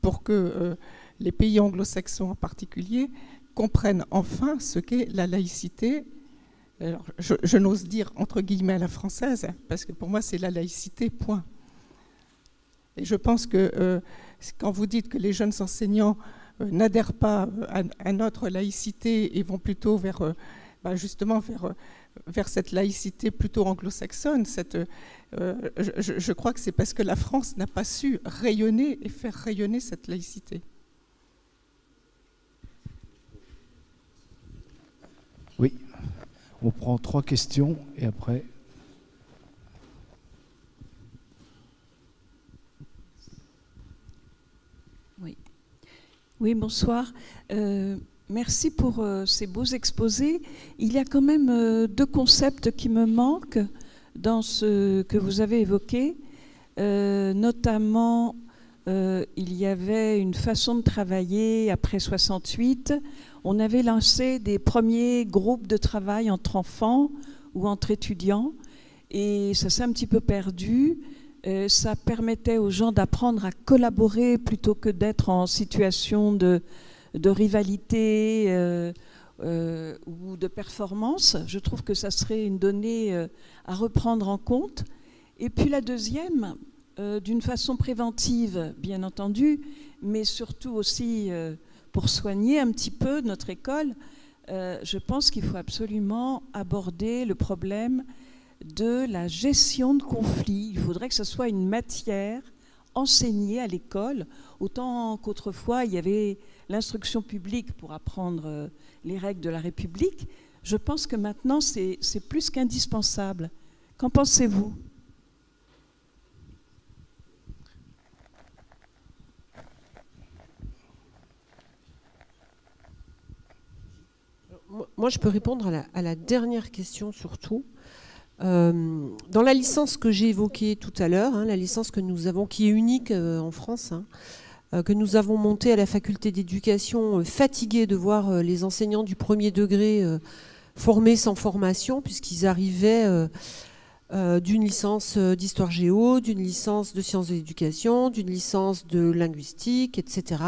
pour que les pays anglo-saxons en particulier comprennent enfin ce qu'est la laïcité. Alors, je n'ose dire entre guillemets à la française, parce que pour moi c'est la laïcité, point. Et je pense que quand vous dites que les jeunes enseignants n'adhèrent pas à notre laïcité et vont plutôt justement vers cette laïcité plutôt anglo-saxonne. Je crois que c'est parce que la France n'a pas su rayonner et faire rayonner cette laïcité. Oui, on prend 3 questions et après... Oui, bonsoir. Merci pour ces beaux exposés. Il y a quand même 2 concepts qui me manquent dans ce que vous avez évoqué. Notamment, il y avait une façon de travailler après 68. On avait lancé des premiers groupes de travail entre enfants ou entre étudiants et ça s'est un petit peu perdu. Ça permettait aux gens d'apprendre à collaborer plutôt que d'être en situation de rivalité ou de performance. Je trouve que ça serait une donnée à reprendre en compte. Et puis la deuxième, d'une façon préventive, bien entendu, mais surtout aussi pour soigner un petit peu notre école, je pense qu'il faut absolument aborder le problème de la gestion de conflits. Il faudrait que ce soit une matière enseignée à l'école, autant qu'autrefois il y avait l'instruction publique pour apprendre les règles de la République. Je pense que maintenant c'est plus qu'indispensable. Qu'en pensez-vous ? Moi, je peux répondre à la dernière question surtout. Dans la licence que j'ai évoquée tout à l'heure, la licence que nous avons, qui est unique en France, que nous avons montée à la faculté d'éducation, fatigués de voir les enseignants du premier degré formés sans formation, puisqu'ils arrivaient d'une licence d'histoire géo, d'une licence de sciences de l'éducation, d'une licence de linguistique, etc.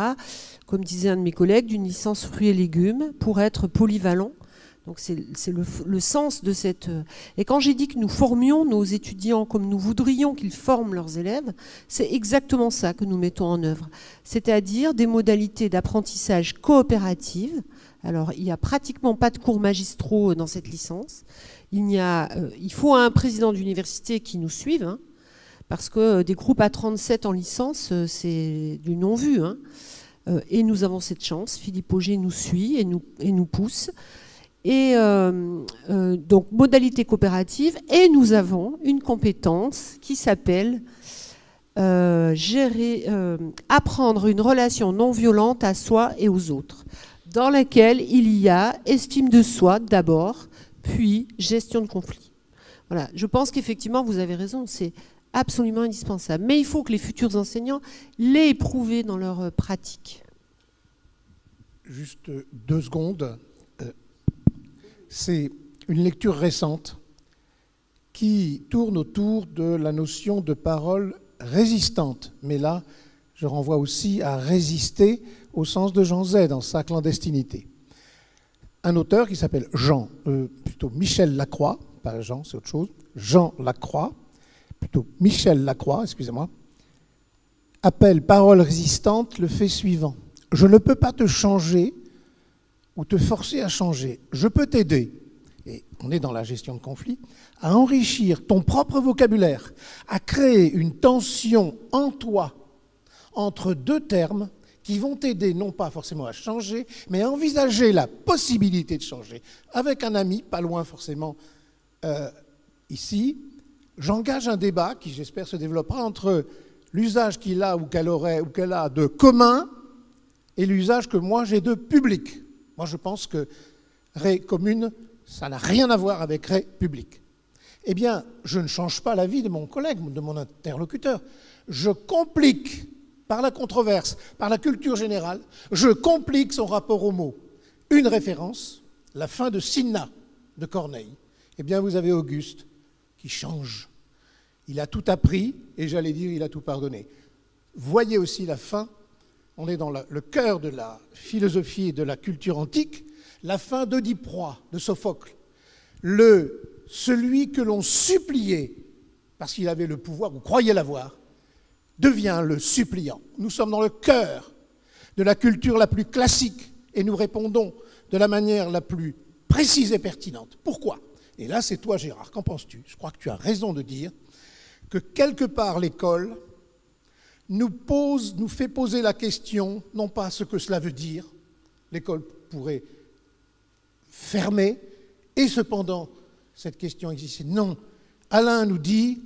Comme disait un de mes collègues, d'une licence fruits et légumes, pour être polyvalent. Donc c'est le sens de cette... Et quand j'ai dit que nous formions nos étudiants comme nous voudrions qu'ils forment leurs élèves, c'est exactement ça que nous mettons en œuvre. C'est-à-dire des modalités d'apprentissage coopératives. Alors, il n'y a pratiquement pas de cours magistraux dans cette licence. Il faut un président d'université qui nous suive, parce que des groupes à 37 en licence, c'est du non-vu. Et nous avons cette chance. Philippe Auger nous suit et nous pousse. Et donc, modalité coopérative. Et nous avons une compétence qui s'appelle apprendre une relation non violente à soi et aux autres, dans laquelle il y a estime de soi d'abord, puis gestion de conflit. Voilà. Je pense qu'effectivement, vous avez raison, c'est absolument indispensable. Mais il faut que les futurs enseignants l'aient éprouvé dans leur pratique. Juste 2 secondes. C'est une lecture récente qui tourne autour de la notion de parole résistante. Mais là, je renvoie aussi à résister au sens de Jean Zay dans sa clandestinité. Un auteur qui s'appelle plutôt Michel Lacroix, pas Jean, c'est autre chose, Jean Lacroix, plutôt Michel Lacroix, excusez-moi, appelle parole résistante le fait suivant. Je ne peux pas te changer ou te forcer à changer. Je peux t'aider, et on est dans la gestion de conflit, à enrichir ton propre vocabulaire, à créer une tension en toi entre 2 termes qui vont t'aider non pas forcément à changer, mais à envisager la possibilité de changer. Avec un ami, pas loin forcément ici, j'engage un débat qui, j'espère, se développera entre l'usage qu'il a ou qu'elle a de commun et l'usage que moi j'ai de public. Moi, je pense que ré commune, ça n'a rien à voir avec ré public. Eh bien, je ne change pas la vie de mon collègue, de mon interlocuteur. Je complique, par la controverse, par la culture générale, je complique son rapport aux mots. Une référence, la fin de Cinna, de Corneille. Eh bien, vous avez Auguste qui change. Il a tout appris, et j'allais dire, il a tout pardonné. Voyez aussi la fin. On est dans le cœur de la philosophie et de la culture antique, la fin d'Oedipe-Roi, de Sophocle. Celui que l'on suppliait, parce qu'il avait le pouvoir, ou croyait l'avoir, devient le suppliant. Nous sommes dans le cœur de la culture la plus classique, et nous répondons de la manière la plus précise et pertinente. Pourquoi? Et là, c'est toi, Gérard, qu'en penses-tu? Je crois que tu as raison de dire que quelque part l'école nous fait poser la question, non pas ce que cela veut dire, l'école pourrait fermer, et cependant, cette question existe. Non, Alain nous dit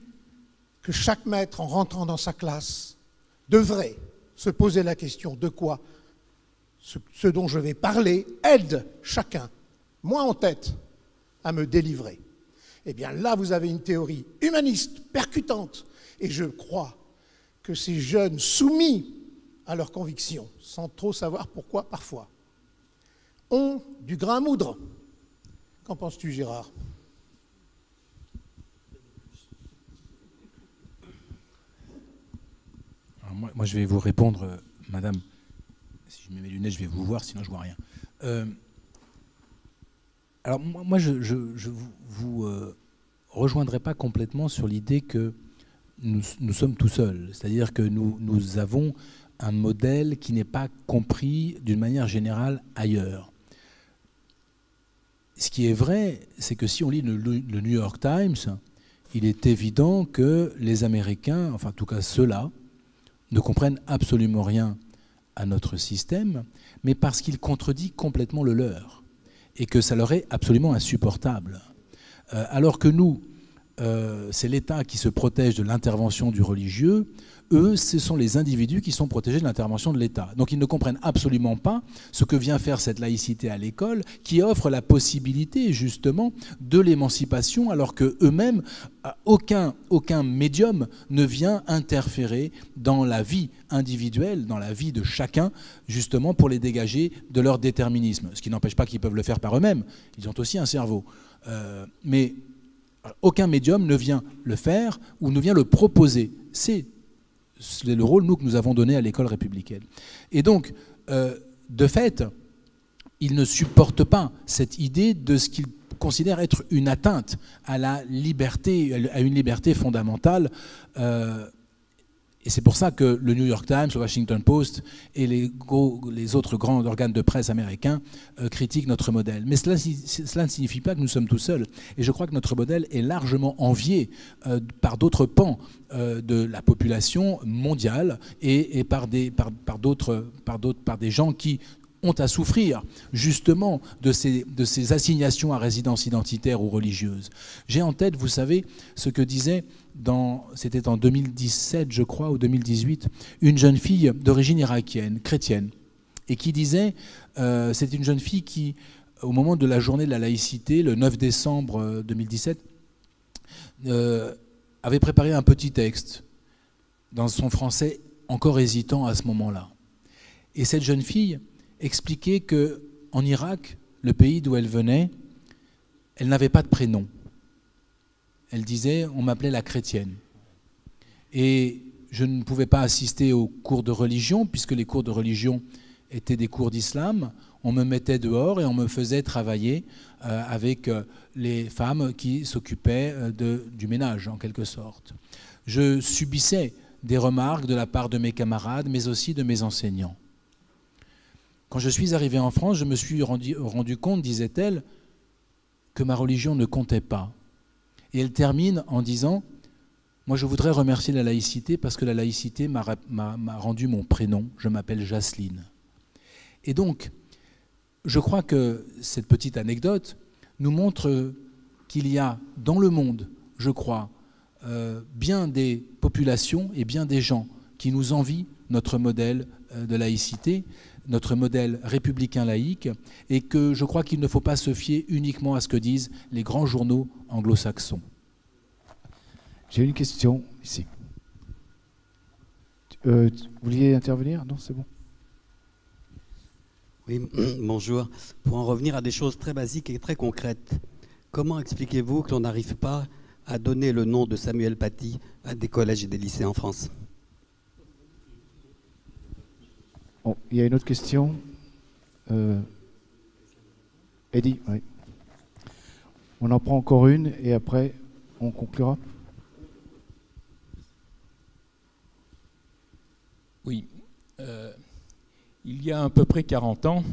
que chaque maître, en rentrant dans sa classe, devrait se poser la question de quoi ce dont je vais parler aide chacun, moi en tête, à me délivrer. Eh bien là, vous avez une théorie humaniste, percutante, et je crois que ces jeunes soumis à leurs convictions, sans trop savoir pourquoi parfois, ont du grain à moudre. Qu'en penses-tu, Gérard? Alors moi, je vais vous répondre, madame. Si je mets mes lunettes, je vais vous voir, sinon je ne vois rien. Alors moi, je vous rejoindrai pas complètement sur l'idée que nous sommes tout seuls. C'est-à-dire que nous avons un modèle qui n'est pas compris d'une manière générale ailleurs. Ce qui est vrai, c'est que si on lit le New York Times, il est évident que les Américains, enfin en tout cas ceux-là, ne comprennent absolument rien à notre système, mais parce qu'il contredit complètement le leur, et que ça leur est absolument insupportable. Alors que nous, c'est l'État qui se protège de l'intervention du religieux, eux, ce sont les individus qui sont protégés de l'intervention de l'État. Donc ils ne comprennent absolument pas ce que vient faire cette laïcité à l'école, qui offre la possibilité justement de l'émancipation, alors qu'eux-mêmes, aucun médium ne vient interférer dans la vie individuelle, dans la vie de chacun, justement pour les dégager de leur déterminisme. Ce qui n'empêche pas qu'ils peuvent le faire par eux-mêmes, ils ont aussi un cerveau. Mais aucun médium ne vient le faire ou ne vient le proposer. C'est le rôle, nous, que nous avons donné à l'école républicaine. Et donc, de fait, ils ne supportent pas cette idée de ce qu'ils considèrent être une atteinte à la liberté, à une liberté fondamentale. Et c'est pour ça que le New York Times, le Washington Post et les autres grands organes de presse américains critiquent notre modèle. Mais cela ne signifie pas que nous sommes tout seuls. Et je crois que notre modèle est largement envié par d'autres pans de la population mondiale et par des gens qui ont à souffrir justement de ces assignations à résidence identitaire ou religieuse. J'ai en tête, vous savez, ce que disait, c'était en 2017 je crois, ou 2018, une jeune fille d'origine irakienne, chrétienne, et qui disait, c'était une jeune fille qui, au moment de la journée de la laïcité, le 9 décembre 2017, avait préparé un petit texte dans son français encore hésitant à ce moment-là. Et cette jeune fille expliquait qu'en Irak, le pays d'où elle venait, elle n'avait pas de prénom. Elle disait, on m'appelait la chrétienne. Et je ne pouvais pas assister aux cours de religion, puisque les cours de religion étaient des cours d'islam. On me mettait dehors et on me faisait travailler avec les femmes qui s'occupaient du ménage, en quelque sorte. Je subissais des remarques de la part de mes camarades, mais aussi de mes enseignants. Quand je suis arrivé en France, je me suis rendu compte, disait-elle, que ma religion ne comptait pas. Et elle termine en disant, moi je voudrais remercier la laïcité parce que la laïcité m'a rendu mon prénom, je m'appelle Jacqueline. Et donc, je crois que cette petite anecdote nous montre qu'il y a dans le monde, je crois, bien des populations et bien des gens qui nous envient notre modèle de laïcité, notre modèle républicain laïque, et que je crois qu'il ne faut pas se fier uniquement à ce que disent les grands journaux anglo-saxons. J'ai une question ici. Vous vouliez intervenir? Non, c'est bon. Oui, bonjour. Pour en revenir à des choses très basiques et très concrètes, comment expliquez-vous que l'on n'arrive pas à donner le nom de Samuel Paty à des collèges et des lycées en France? Bon, il y a une autre question. Eddy, oui. On en prend encore une et après on conclura. Oui. il y a à peu près 40 ans,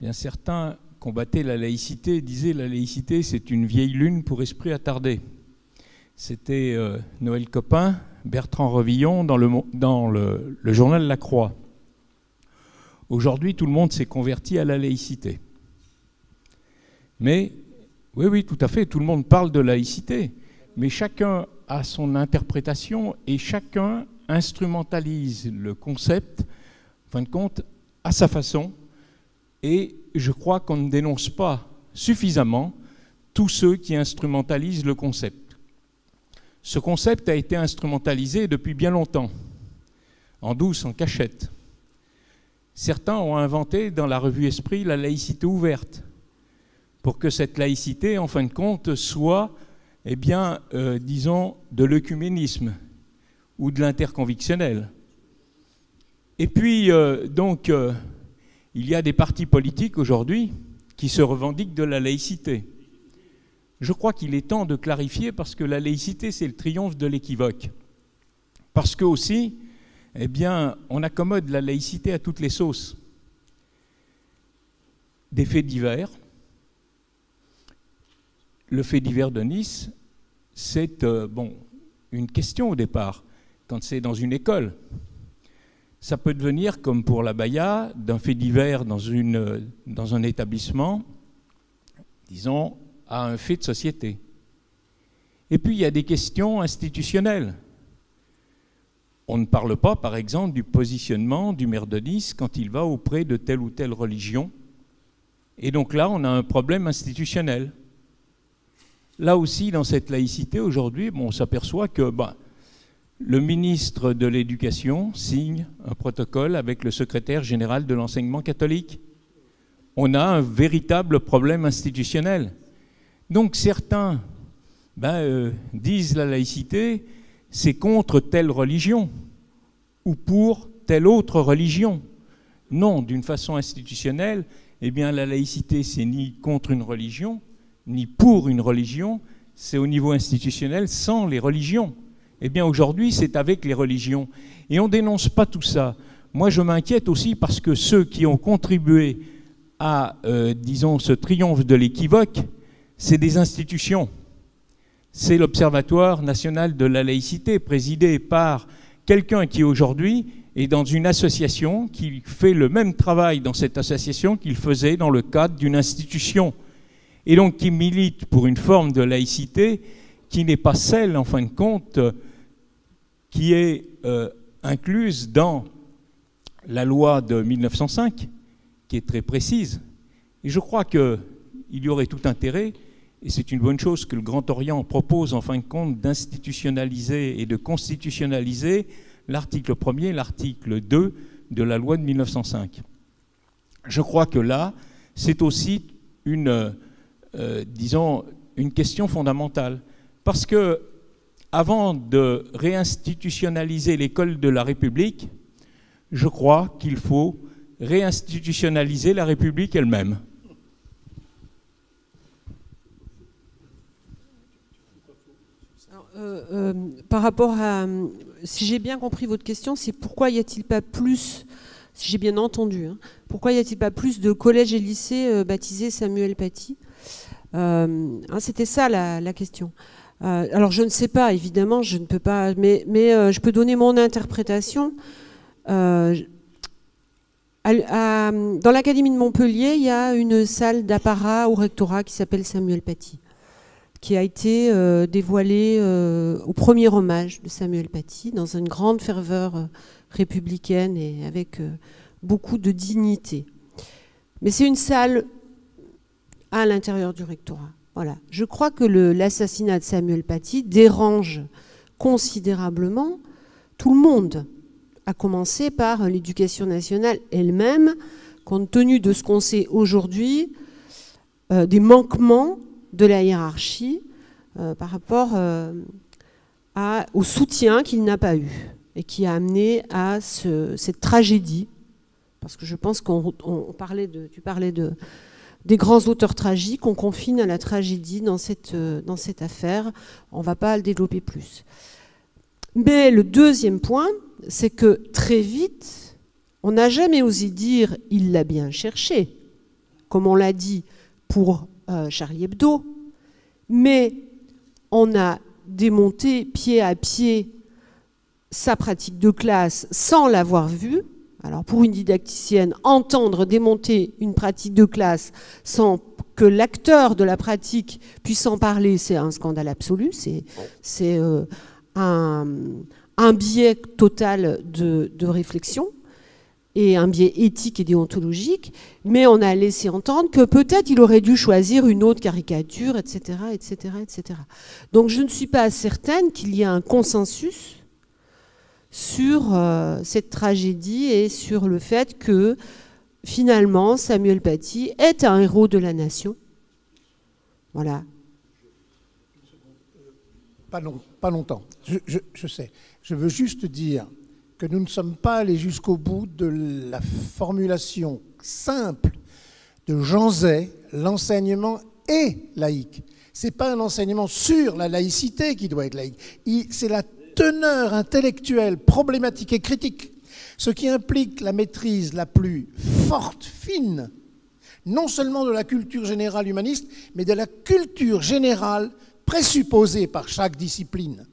bien certains combattaient la laïcité et disaient la laïcité c'est une vieille lune pour esprit attardé. C'était Noël Copin, Bertrand Revillon dans le journal La Croix. Aujourd'hui, tout le monde s'est converti à la laïcité. Mais, oui, tout à fait, tout le monde parle de laïcité, mais chacun a son interprétation et chacun instrumentalise le concept, en fin de compte, à sa façon. Et je crois qu'on ne dénonce pas suffisamment tous ceux qui instrumentalisent le concept. Ce concept a été instrumentalisé depuis bien longtemps, en douce, en cachette. Certains ont inventé dans la revue Esprit la laïcité ouverte, pour que cette laïcité, en fin de compte, soit, eh bien, disons, de l'œcuménisme ou de l'interconvictionnel. Et puis, donc, il y a des partis politiques aujourd'hui qui se revendiquent de la laïcité. Je crois qu'il est temps de clarifier parce que la laïcité, c'est le triomphe de l'équivoque. Parce que aussi, eh bien, on accommode la laïcité à toutes les sauces. Des faits divers. Le fait divers de Nice, c'est une question au départ, quand c'est dans une école. Ça peut devenir, comme pour la Baïa, d'un fait divers dans un établissement, disons, à un fait de société. Et puis, il y a des questions institutionnelles. On ne parle pas, par exemple, du positionnement du maire de Nice quand il va auprès de telle ou telle religion. Et donc là, on a un problème institutionnel. Là aussi, dans cette laïcité, aujourd'hui, on s'aperçoit que le ministre de l'Éducation signe un protocole avec le secrétaire général de l'enseignement catholique. On a un véritable problème institutionnel. Donc certains disent la laïcité, c'est contre telle religion ou pour telle autre religion. Non, d'une façon institutionnelle, eh bien la laïcité, c'est ni contre une religion, ni pour une religion, c'est au niveau institutionnel sans les religions. Eh bien aujourd'hui, c'est avec les religions. Et on ne dénonce pas tout ça. Moi, je m'inquiète aussi parce que ceux qui ont contribué à, disons, ce triomphe de l'équivoque, c'est des institutions. C'est l'Observatoire national de la laïcité, présidé par quelqu'un qui aujourd'hui est dans une association, qui fait le même travail dans cette association qu'il faisait dans le cadre d'une institution. Et donc qui milite pour une forme de laïcité qui n'est pas celle, en fin de compte, qui est incluse dans la loi de 1905, qui est très précise. Et je crois qu'il y aurait tout intérêt, et c'est une bonne chose que le Grand Orient propose, en fin de compte, d'institutionnaliser et de constitutionnaliser l'article 1er et l'article 2 de la loi de 1905. Je crois que là, c'est aussi disons, une question fondamentale. Parce que, avant de réinstitutionnaliser l'école de la République, je crois qu'il faut réinstitutionnaliser la République elle-même. Par rapport à... Si j'ai bien compris votre question, c'est pourquoi y a-t-il pas plus, si j'ai bien entendu, pourquoi y a-t-il pas plus de collèges et lycées baptisés Samuel Paty? C'était ça la question. Alors je ne sais pas, évidemment, je ne peux pas, mais je peux donner mon interprétation. Dans l'Académie de Montpellier, il y a une salle d'apparat au rectorat qui s'appelle Samuel Paty, qui a été dévoilée au premier hommage de Samuel Paty, dans une grande ferveur républicaine et avec beaucoup de dignité. Mais c'est une salle à l'intérieur du rectorat. Voilà. Je crois que l'assassinat de Samuel Paty dérange considérablement tout le monde, à commencer par l'éducation nationale elle-même, compte tenu de ce qu'on sait aujourd'hui, des manquements de la hiérarchie par rapport au soutien qu'il n'a pas eu et qui a amené à cette tragédie. Parce que je pense tu parlais des grands auteurs tragiques, on confine à la tragédie dans cette affaire. On ne va pas le développer plus. Mais le deuxième point, c'est que très vite, On n'a jamais osé dire « il l'a bien cherché », comme on l'a dit pour Charlie Hebdo, mais on a démonté pied à pied sa pratique de classe sans l'avoir vue. Alors pour une didacticienne, entendre démonter une pratique de classe sans que l'acteur de la pratique puisse en parler, c'est un scandale absolu, c'est un biais total de réflexion et un biais éthique et déontologique, mais on a laissé entendre que peut-être il aurait dû choisir une autre caricature, etc., etc., etc. Donc je ne suis pas certaine qu'il y ait un consensus sur cette tragédie et sur le fait que finalement Samuel Paty est un héros de la nation. Voilà. Pas longtemps, je sais. Je veux juste dire que nous ne sommes pas allés jusqu'au bout de la formulation simple de Jean Zay, l'enseignement est laïque. Ce n'est pas un enseignement sur la laïcité qui doit être laïque. C'est la teneur intellectuelle, problématique et critique, ce qui implique la maîtrise la plus forte, fine, non seulement de la culture générale humaniste, mais de la culture générale présupposée par chaque discipline.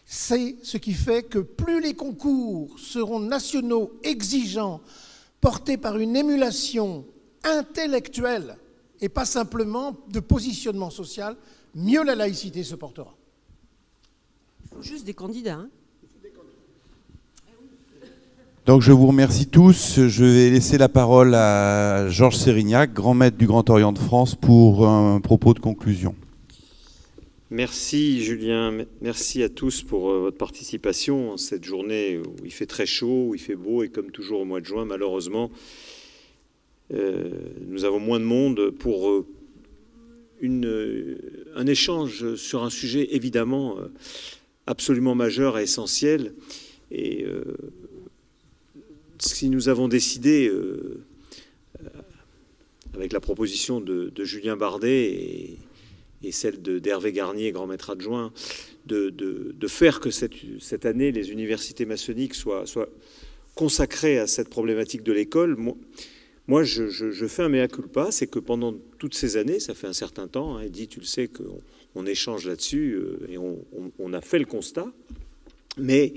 C'est ce qui fait que plus les concours seront nationaux, exigeants, portés par une émulation intellectuelle et pas simplement de positionnement social, mieux la laïcité se portera. Il faut juste des candidats. Hein. Donc je vous remercie tous. Je vais laisser la parole à Georges Sérignac, grand maître du Grand Orient de France, pour un propos de conclusion. Merci Julien, merci à tous pour votre participation en cette journée où il fait très chaud, où il fait beau, et comme toujours au mois de juin, malheureusement, nous avons moins de monde pour un échange sur un sujet évidemment absolument majeur et essentiel. Et si nous avons décidé, avec la proposition de Julien Bardet et celle d'Hervé Garnier, grand maître adjoint, de faire que cette année, les universités maçonniques soient consacrées à cette problématique de l'école, moi je fais un mea culpa, c'est que pendant toutes ces années, ça fait un certain temps, hein, Eddy, tu le sais, qu'on échange là-dessus, et on a fait le constat, mais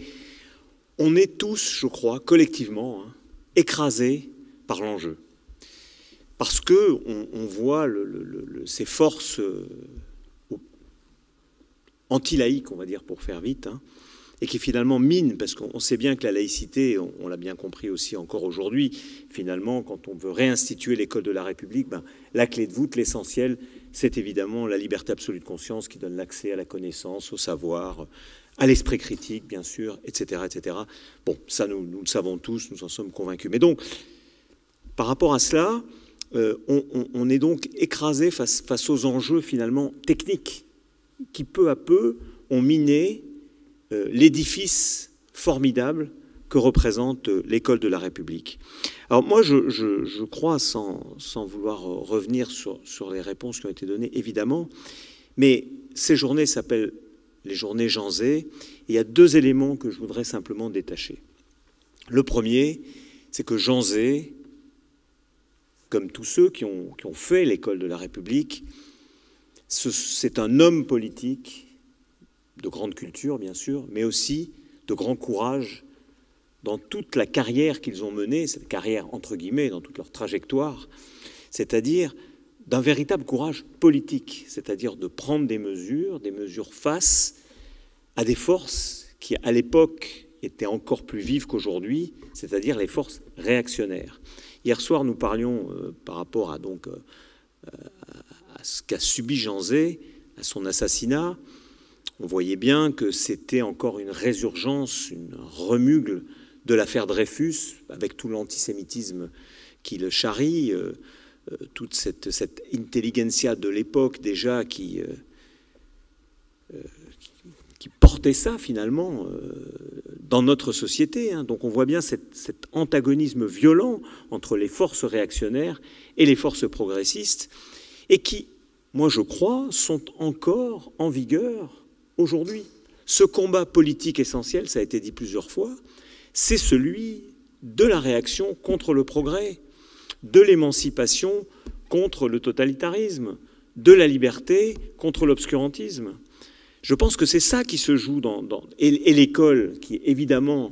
on est tous, je crois, collectivement, hein, écrasés par l'enjeu. Parce qu'on voit ces forces anti-laïques, on va dire, pour faire vite, hein, et qui finalement minent, parce qu'on sait bien que la laïcité, on l'a bien compris aussi encore aujourd'hui, finalement, quand on veut réinstituer l'école de la République, la clé de voûte, l'essentiel, c'est évidemment la liberté absolue de conscience qui donne l'accès à la connaissance, au savoir, à l'esprit critique, bien sûr, etc., etc. Bon, ça, nous le savons tous, nous en sommes convaincus. Mais donc, par rapport à cela, on est donc écrasé face aux enjeux finalement techniques qui peu à peu ont miné l'édifice formidable que représente l'école de la République. Alors moi je crois, sans vouloir revenir sur les réponses qui ont été données évidemment, mais ces journées s'appellent les journées Jean Zay, et il y a deux éléments que je voudrais simplement détacher. Le premier, c'est que Jean Zay, comme tous ceux qui ont fait l'école de la République, c'est un homme politique de grande culture, bien sûr, mais aussi de grand courage dans toute la carrière qu'ils ont menée, cette carrière entre guillemets, dans toute leur trajectoire, c'est-à-dire d'un véritable courage politique, c'est-à-dire de prendre des mesures face à des forces qui, à l'époque, étaient encore plus vives qu'aujourd'hui, c'est-à-dire les forces réactionnaires. Hier soir, nous parlions par rapport à ce qu'a subi Jean Zay, à son assassinat. On voyait bien que c'était encore une résurgence, une remugle de l'affaire Dreyfus, avec tout l'antisémitisme qui le charrie, toute cette intelligentsia de l'époque déjà qui portait ça finalement dans notre société. Hein. Donc on voit bien cet antagonisme violent entre les forces réactionnaires et les forces progressistes, et qui, moi je crois, sont encore en vigueur aujourd'hui. Ce combat politique essentiel, ça a été dit plusieurs fois, c'est celui de la réaction contre le progrès, de l'émancipation contre le totalitarisme, de la liberté contre l'obscurantisme. Je pense que c'est ça qui se joue et l'école, qui est évidemment,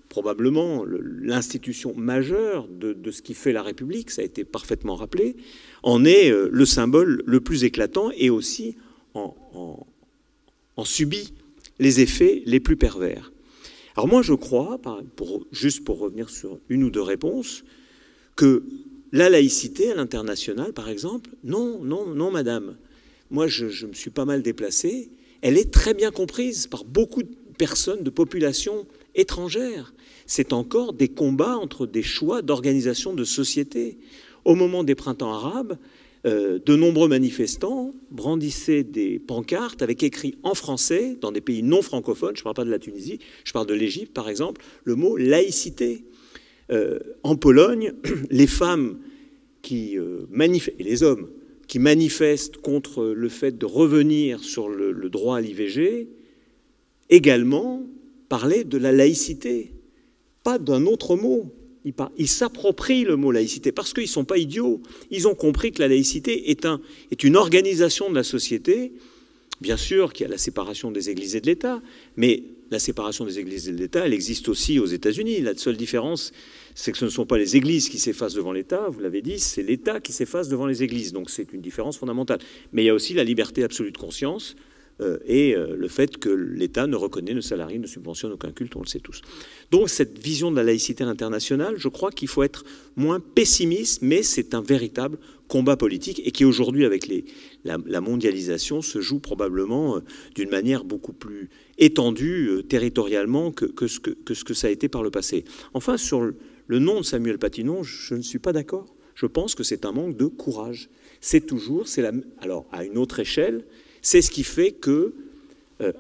probablement, l'institution majeure de ce qui fait la République, ça a été parfaitement rappelé, en est le symbole le plus éclatant et aussi en subit les effets les plus pervers. Alors moi, je crois, juste pour revenir sur une ou deux réponses, que la laïcité à l'international, par exemple, non, madame. Moi, je me suis pas mal déplacé. Elle est très bien comprise par beaucoup de personnes, de populations étrangères. C'est encore des combats entre des choix d'organisation de société. Au moment des printemps arabes, de nombreux manifestants brandissaient des pancartes avec écrit en français, dans des pays non francophones, je ne parle pas de la Tunisie, je parle de l'Égypte par exemple, le mot laïcité. En Pologne, les femmes et les hommes qui manifestent contre le fait de revenir sur le droit à l'IVG, également parlaient de la laïcité, pas d'un autre mot. Ils s'approprient le mot laïcité parce qu'ils ne sont pas idiots. Ils ont compris que la laïcité est une organisation de la société. Bien sûr qu'il y a la séparation des églises et de l'État, mais la séparation des églises et de l'État, elle existe aussi aux États-Unis. La seule différence, c'est que ce ne sont pas les églises qui s'effacent devant l'État, vous l'avez dit, c'est l'État qui s'efface devant les églises. Donc c'est une différence fondamentale. Mais il y a aussi la liberté absolue de conscience et le fait que l'État ne reconnaît, ne salarie, ne subventionne aucun culte, on le sait tous. Donc cette vision de la laïcité à l'international, je crois qu'il faut être moins pessimiste, mais c'est un véritable combat politique et qui aujourd'hui, avec la mondialisation, se joue probablement d'une manière beaucoup plus étendue territorialement que ce que ça a été par le passé. Enfin, sur le nom de Samuel Paty, je ne suis pas d'accord. Je pense que c'est un manque de courage. Alors à une autre échelle, c'est ce qui fait que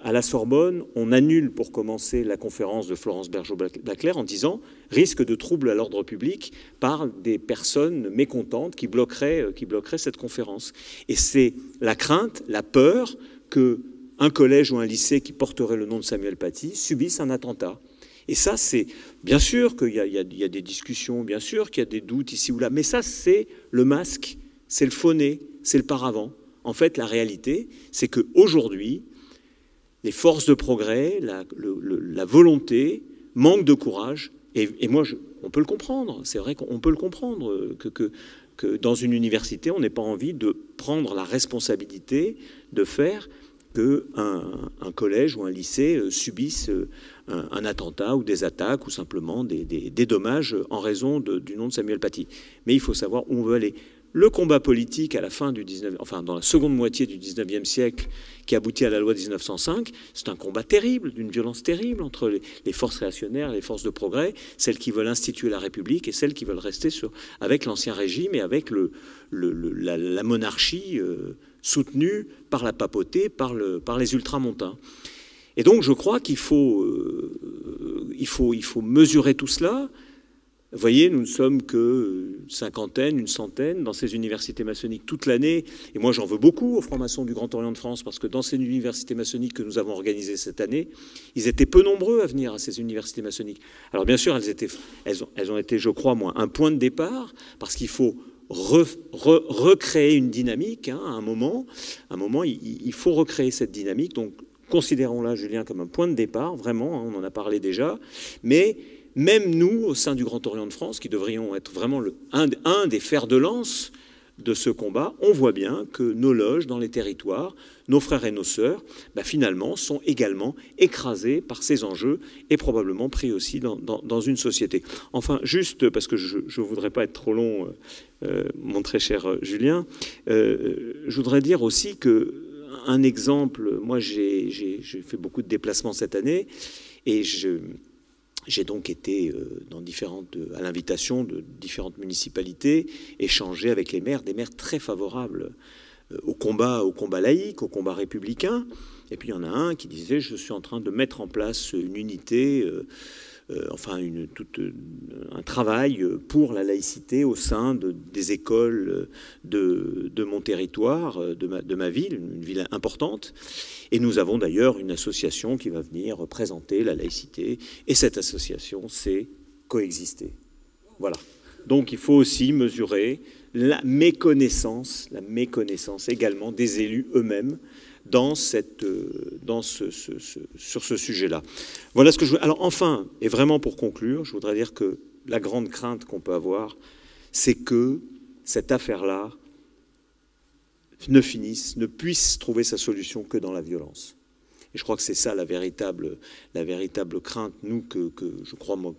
à la Sorbonne, on annule pour commencer la conférence de Florence Bergeau-Baclair en disant « risque de trouble à l'ordre public par des personnes mécontentes qui bloqueraient cette conférence ». Et c'est la crainte, la peur qu'un collège ou un lycée qui porterait le nom de Samuel Paty subisse un attentat. Et ça, c'est bien sûr qu'il y a des discussions, bien sûr qu'il y a des doutes ici ou là, mais ça, c'est le masque, c'est le faux nez, c'est le paravent. En fait, la réalité, c'est qu'aujourd'hui, les forces de progrès, la volonté, manque de courage, et moi, on peut le comprendre, c'est vrai qu'on peut le comprendre, que dans une université, on n'ait pas envie de prendre la responsabilité de faire qu'un collège ou un lycée subisse un attentat ou des attaques ou simplement des dommages en raison du nom de Samuel Paty. Mais il faut savoir où on veut aller. Le combat politique à la fin dans la seconde moitié du 19e siècle qui aboutit à la loi de 1905, c'est un combat terrible, d'une violence terrible entre les forces réactionnaires et les forces de progrès, celles qui veulent instituer la République et celles qui veulent rester avec l'Ancien Régime et avec la monarchie soutenue par la papauté, par les ultramontains. Et donc je crois qu'il faut mesurer tout cela. Vous voyez, nous ne sommes que une centaine dans ces universités maçonniques toute l'année. Et moi, j'en veux beaucoup aux francs-maçons du Grand Orient de France, parce que dans ces universités maçonniques que nous avons organisées cette année, ils étaient peu nombreux à venir à ces universités maçonniques. Alors bien sûr, elles ont été, je crois, un point de départ, parce qu'il faut recréer une dynamique à un moment. Il faut recréer cette dynamique. Donc, considérons-la, Julien, comme un point de départ, vraiment, on en a parlé déjà, mais même nous, au sein du Grand Orient de France, qui devrions être vraiment un des fers de lance de ce combat, on voit bien que nos loges dans les territoires, nos frères et nos sœurs, finalement, sont également écrasés par ces enjeux et probablement pris aussi dans une société. Enfin, juste parce que je ne voudrais pas être trop long, mon très cher Julien, je voudrais dire aussi qu'un exemple, moi j'ai fait beaucoup de déplacements cette année et j'ai donc été à l'invitation de différentes municipalités, échanger avec les maires, des maires très favorables au combat laïque, au combat républicain. Et puis il y en a un qui disait « je suis en train de mettre en place une unité, un travail pour la laïcité au sein des écoles de mon territoire, de ma ville, une ville importante. Et nous avons d'ailleurs une association qui va venir représenter la laïcité. Et cette association, c'est coexister. Voilà. Donc il faut aussi mesurer la méconnaissance également des élus eux-mêmes sur ce sujet-là. Voilà ce que je veux. Alors enfin, et vraiment pour conclure, je voudrais dire que la grande crainte qu'on peut avoir, c'est que cette affaire-là ne puisse trouver sa solution que dans la violence. Et je crois que c'est ça la véritable crainte, nous, que je crois, moi,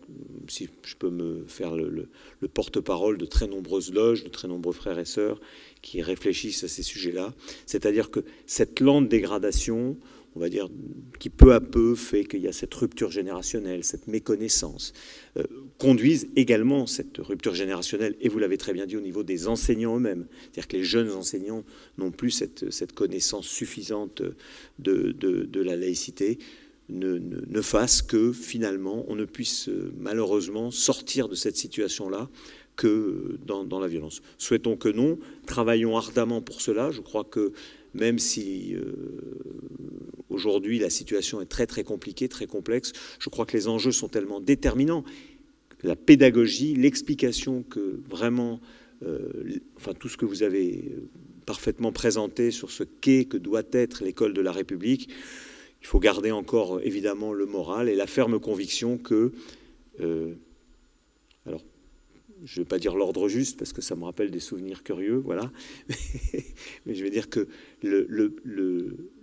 si je peux me faire le porte-parole de très nombreuses loges, de très nombreux frères et sœurs qui réfléchissent à ces sujets-là. C'est-à-dire que cette lente dégradation, on va dire, qui peu à peu fait qu'il y a cette rupture générationnelle, cette méconnaissance, conduisent également cette rupture générationnelle, et vous l'avez très bien dit, au niveau des enseignants eux-mêmes. C'est-à-dire que les jeunes enseignants n'ont plus cette connaissance suffisante de la laïcité, ne fasse que, finalement, on ne puisse malheureusement sortir de cette situation-là que dans la violence. Souhaitons que non, travaillons ardemment pour cela. Je crois que même si aujourd'hui la situation est très très compliquée, très complexe, je crois que les enjeux sont tellement déterminants. La pédagogie, l'explication que vraiment, enfin tout ce que vous avez parfaitement présenté sur ce qu'est, que doit être l'école de la République, il faut garder encore évidemment le moral et la ferme conviction que, alors je ne vais pas dire l'ordre juste parce que ça me rappelle des souvenirs curieux, voilà, mais je vais dire que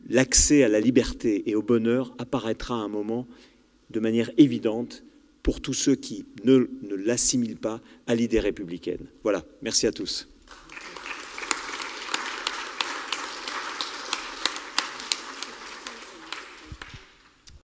l'accès à la liberté et au bonheur apparaîtra à un moment de manière évidente pour tous ceux qui ne l'assimilent pas à l'idée républicaine. Voilà, merci à tous.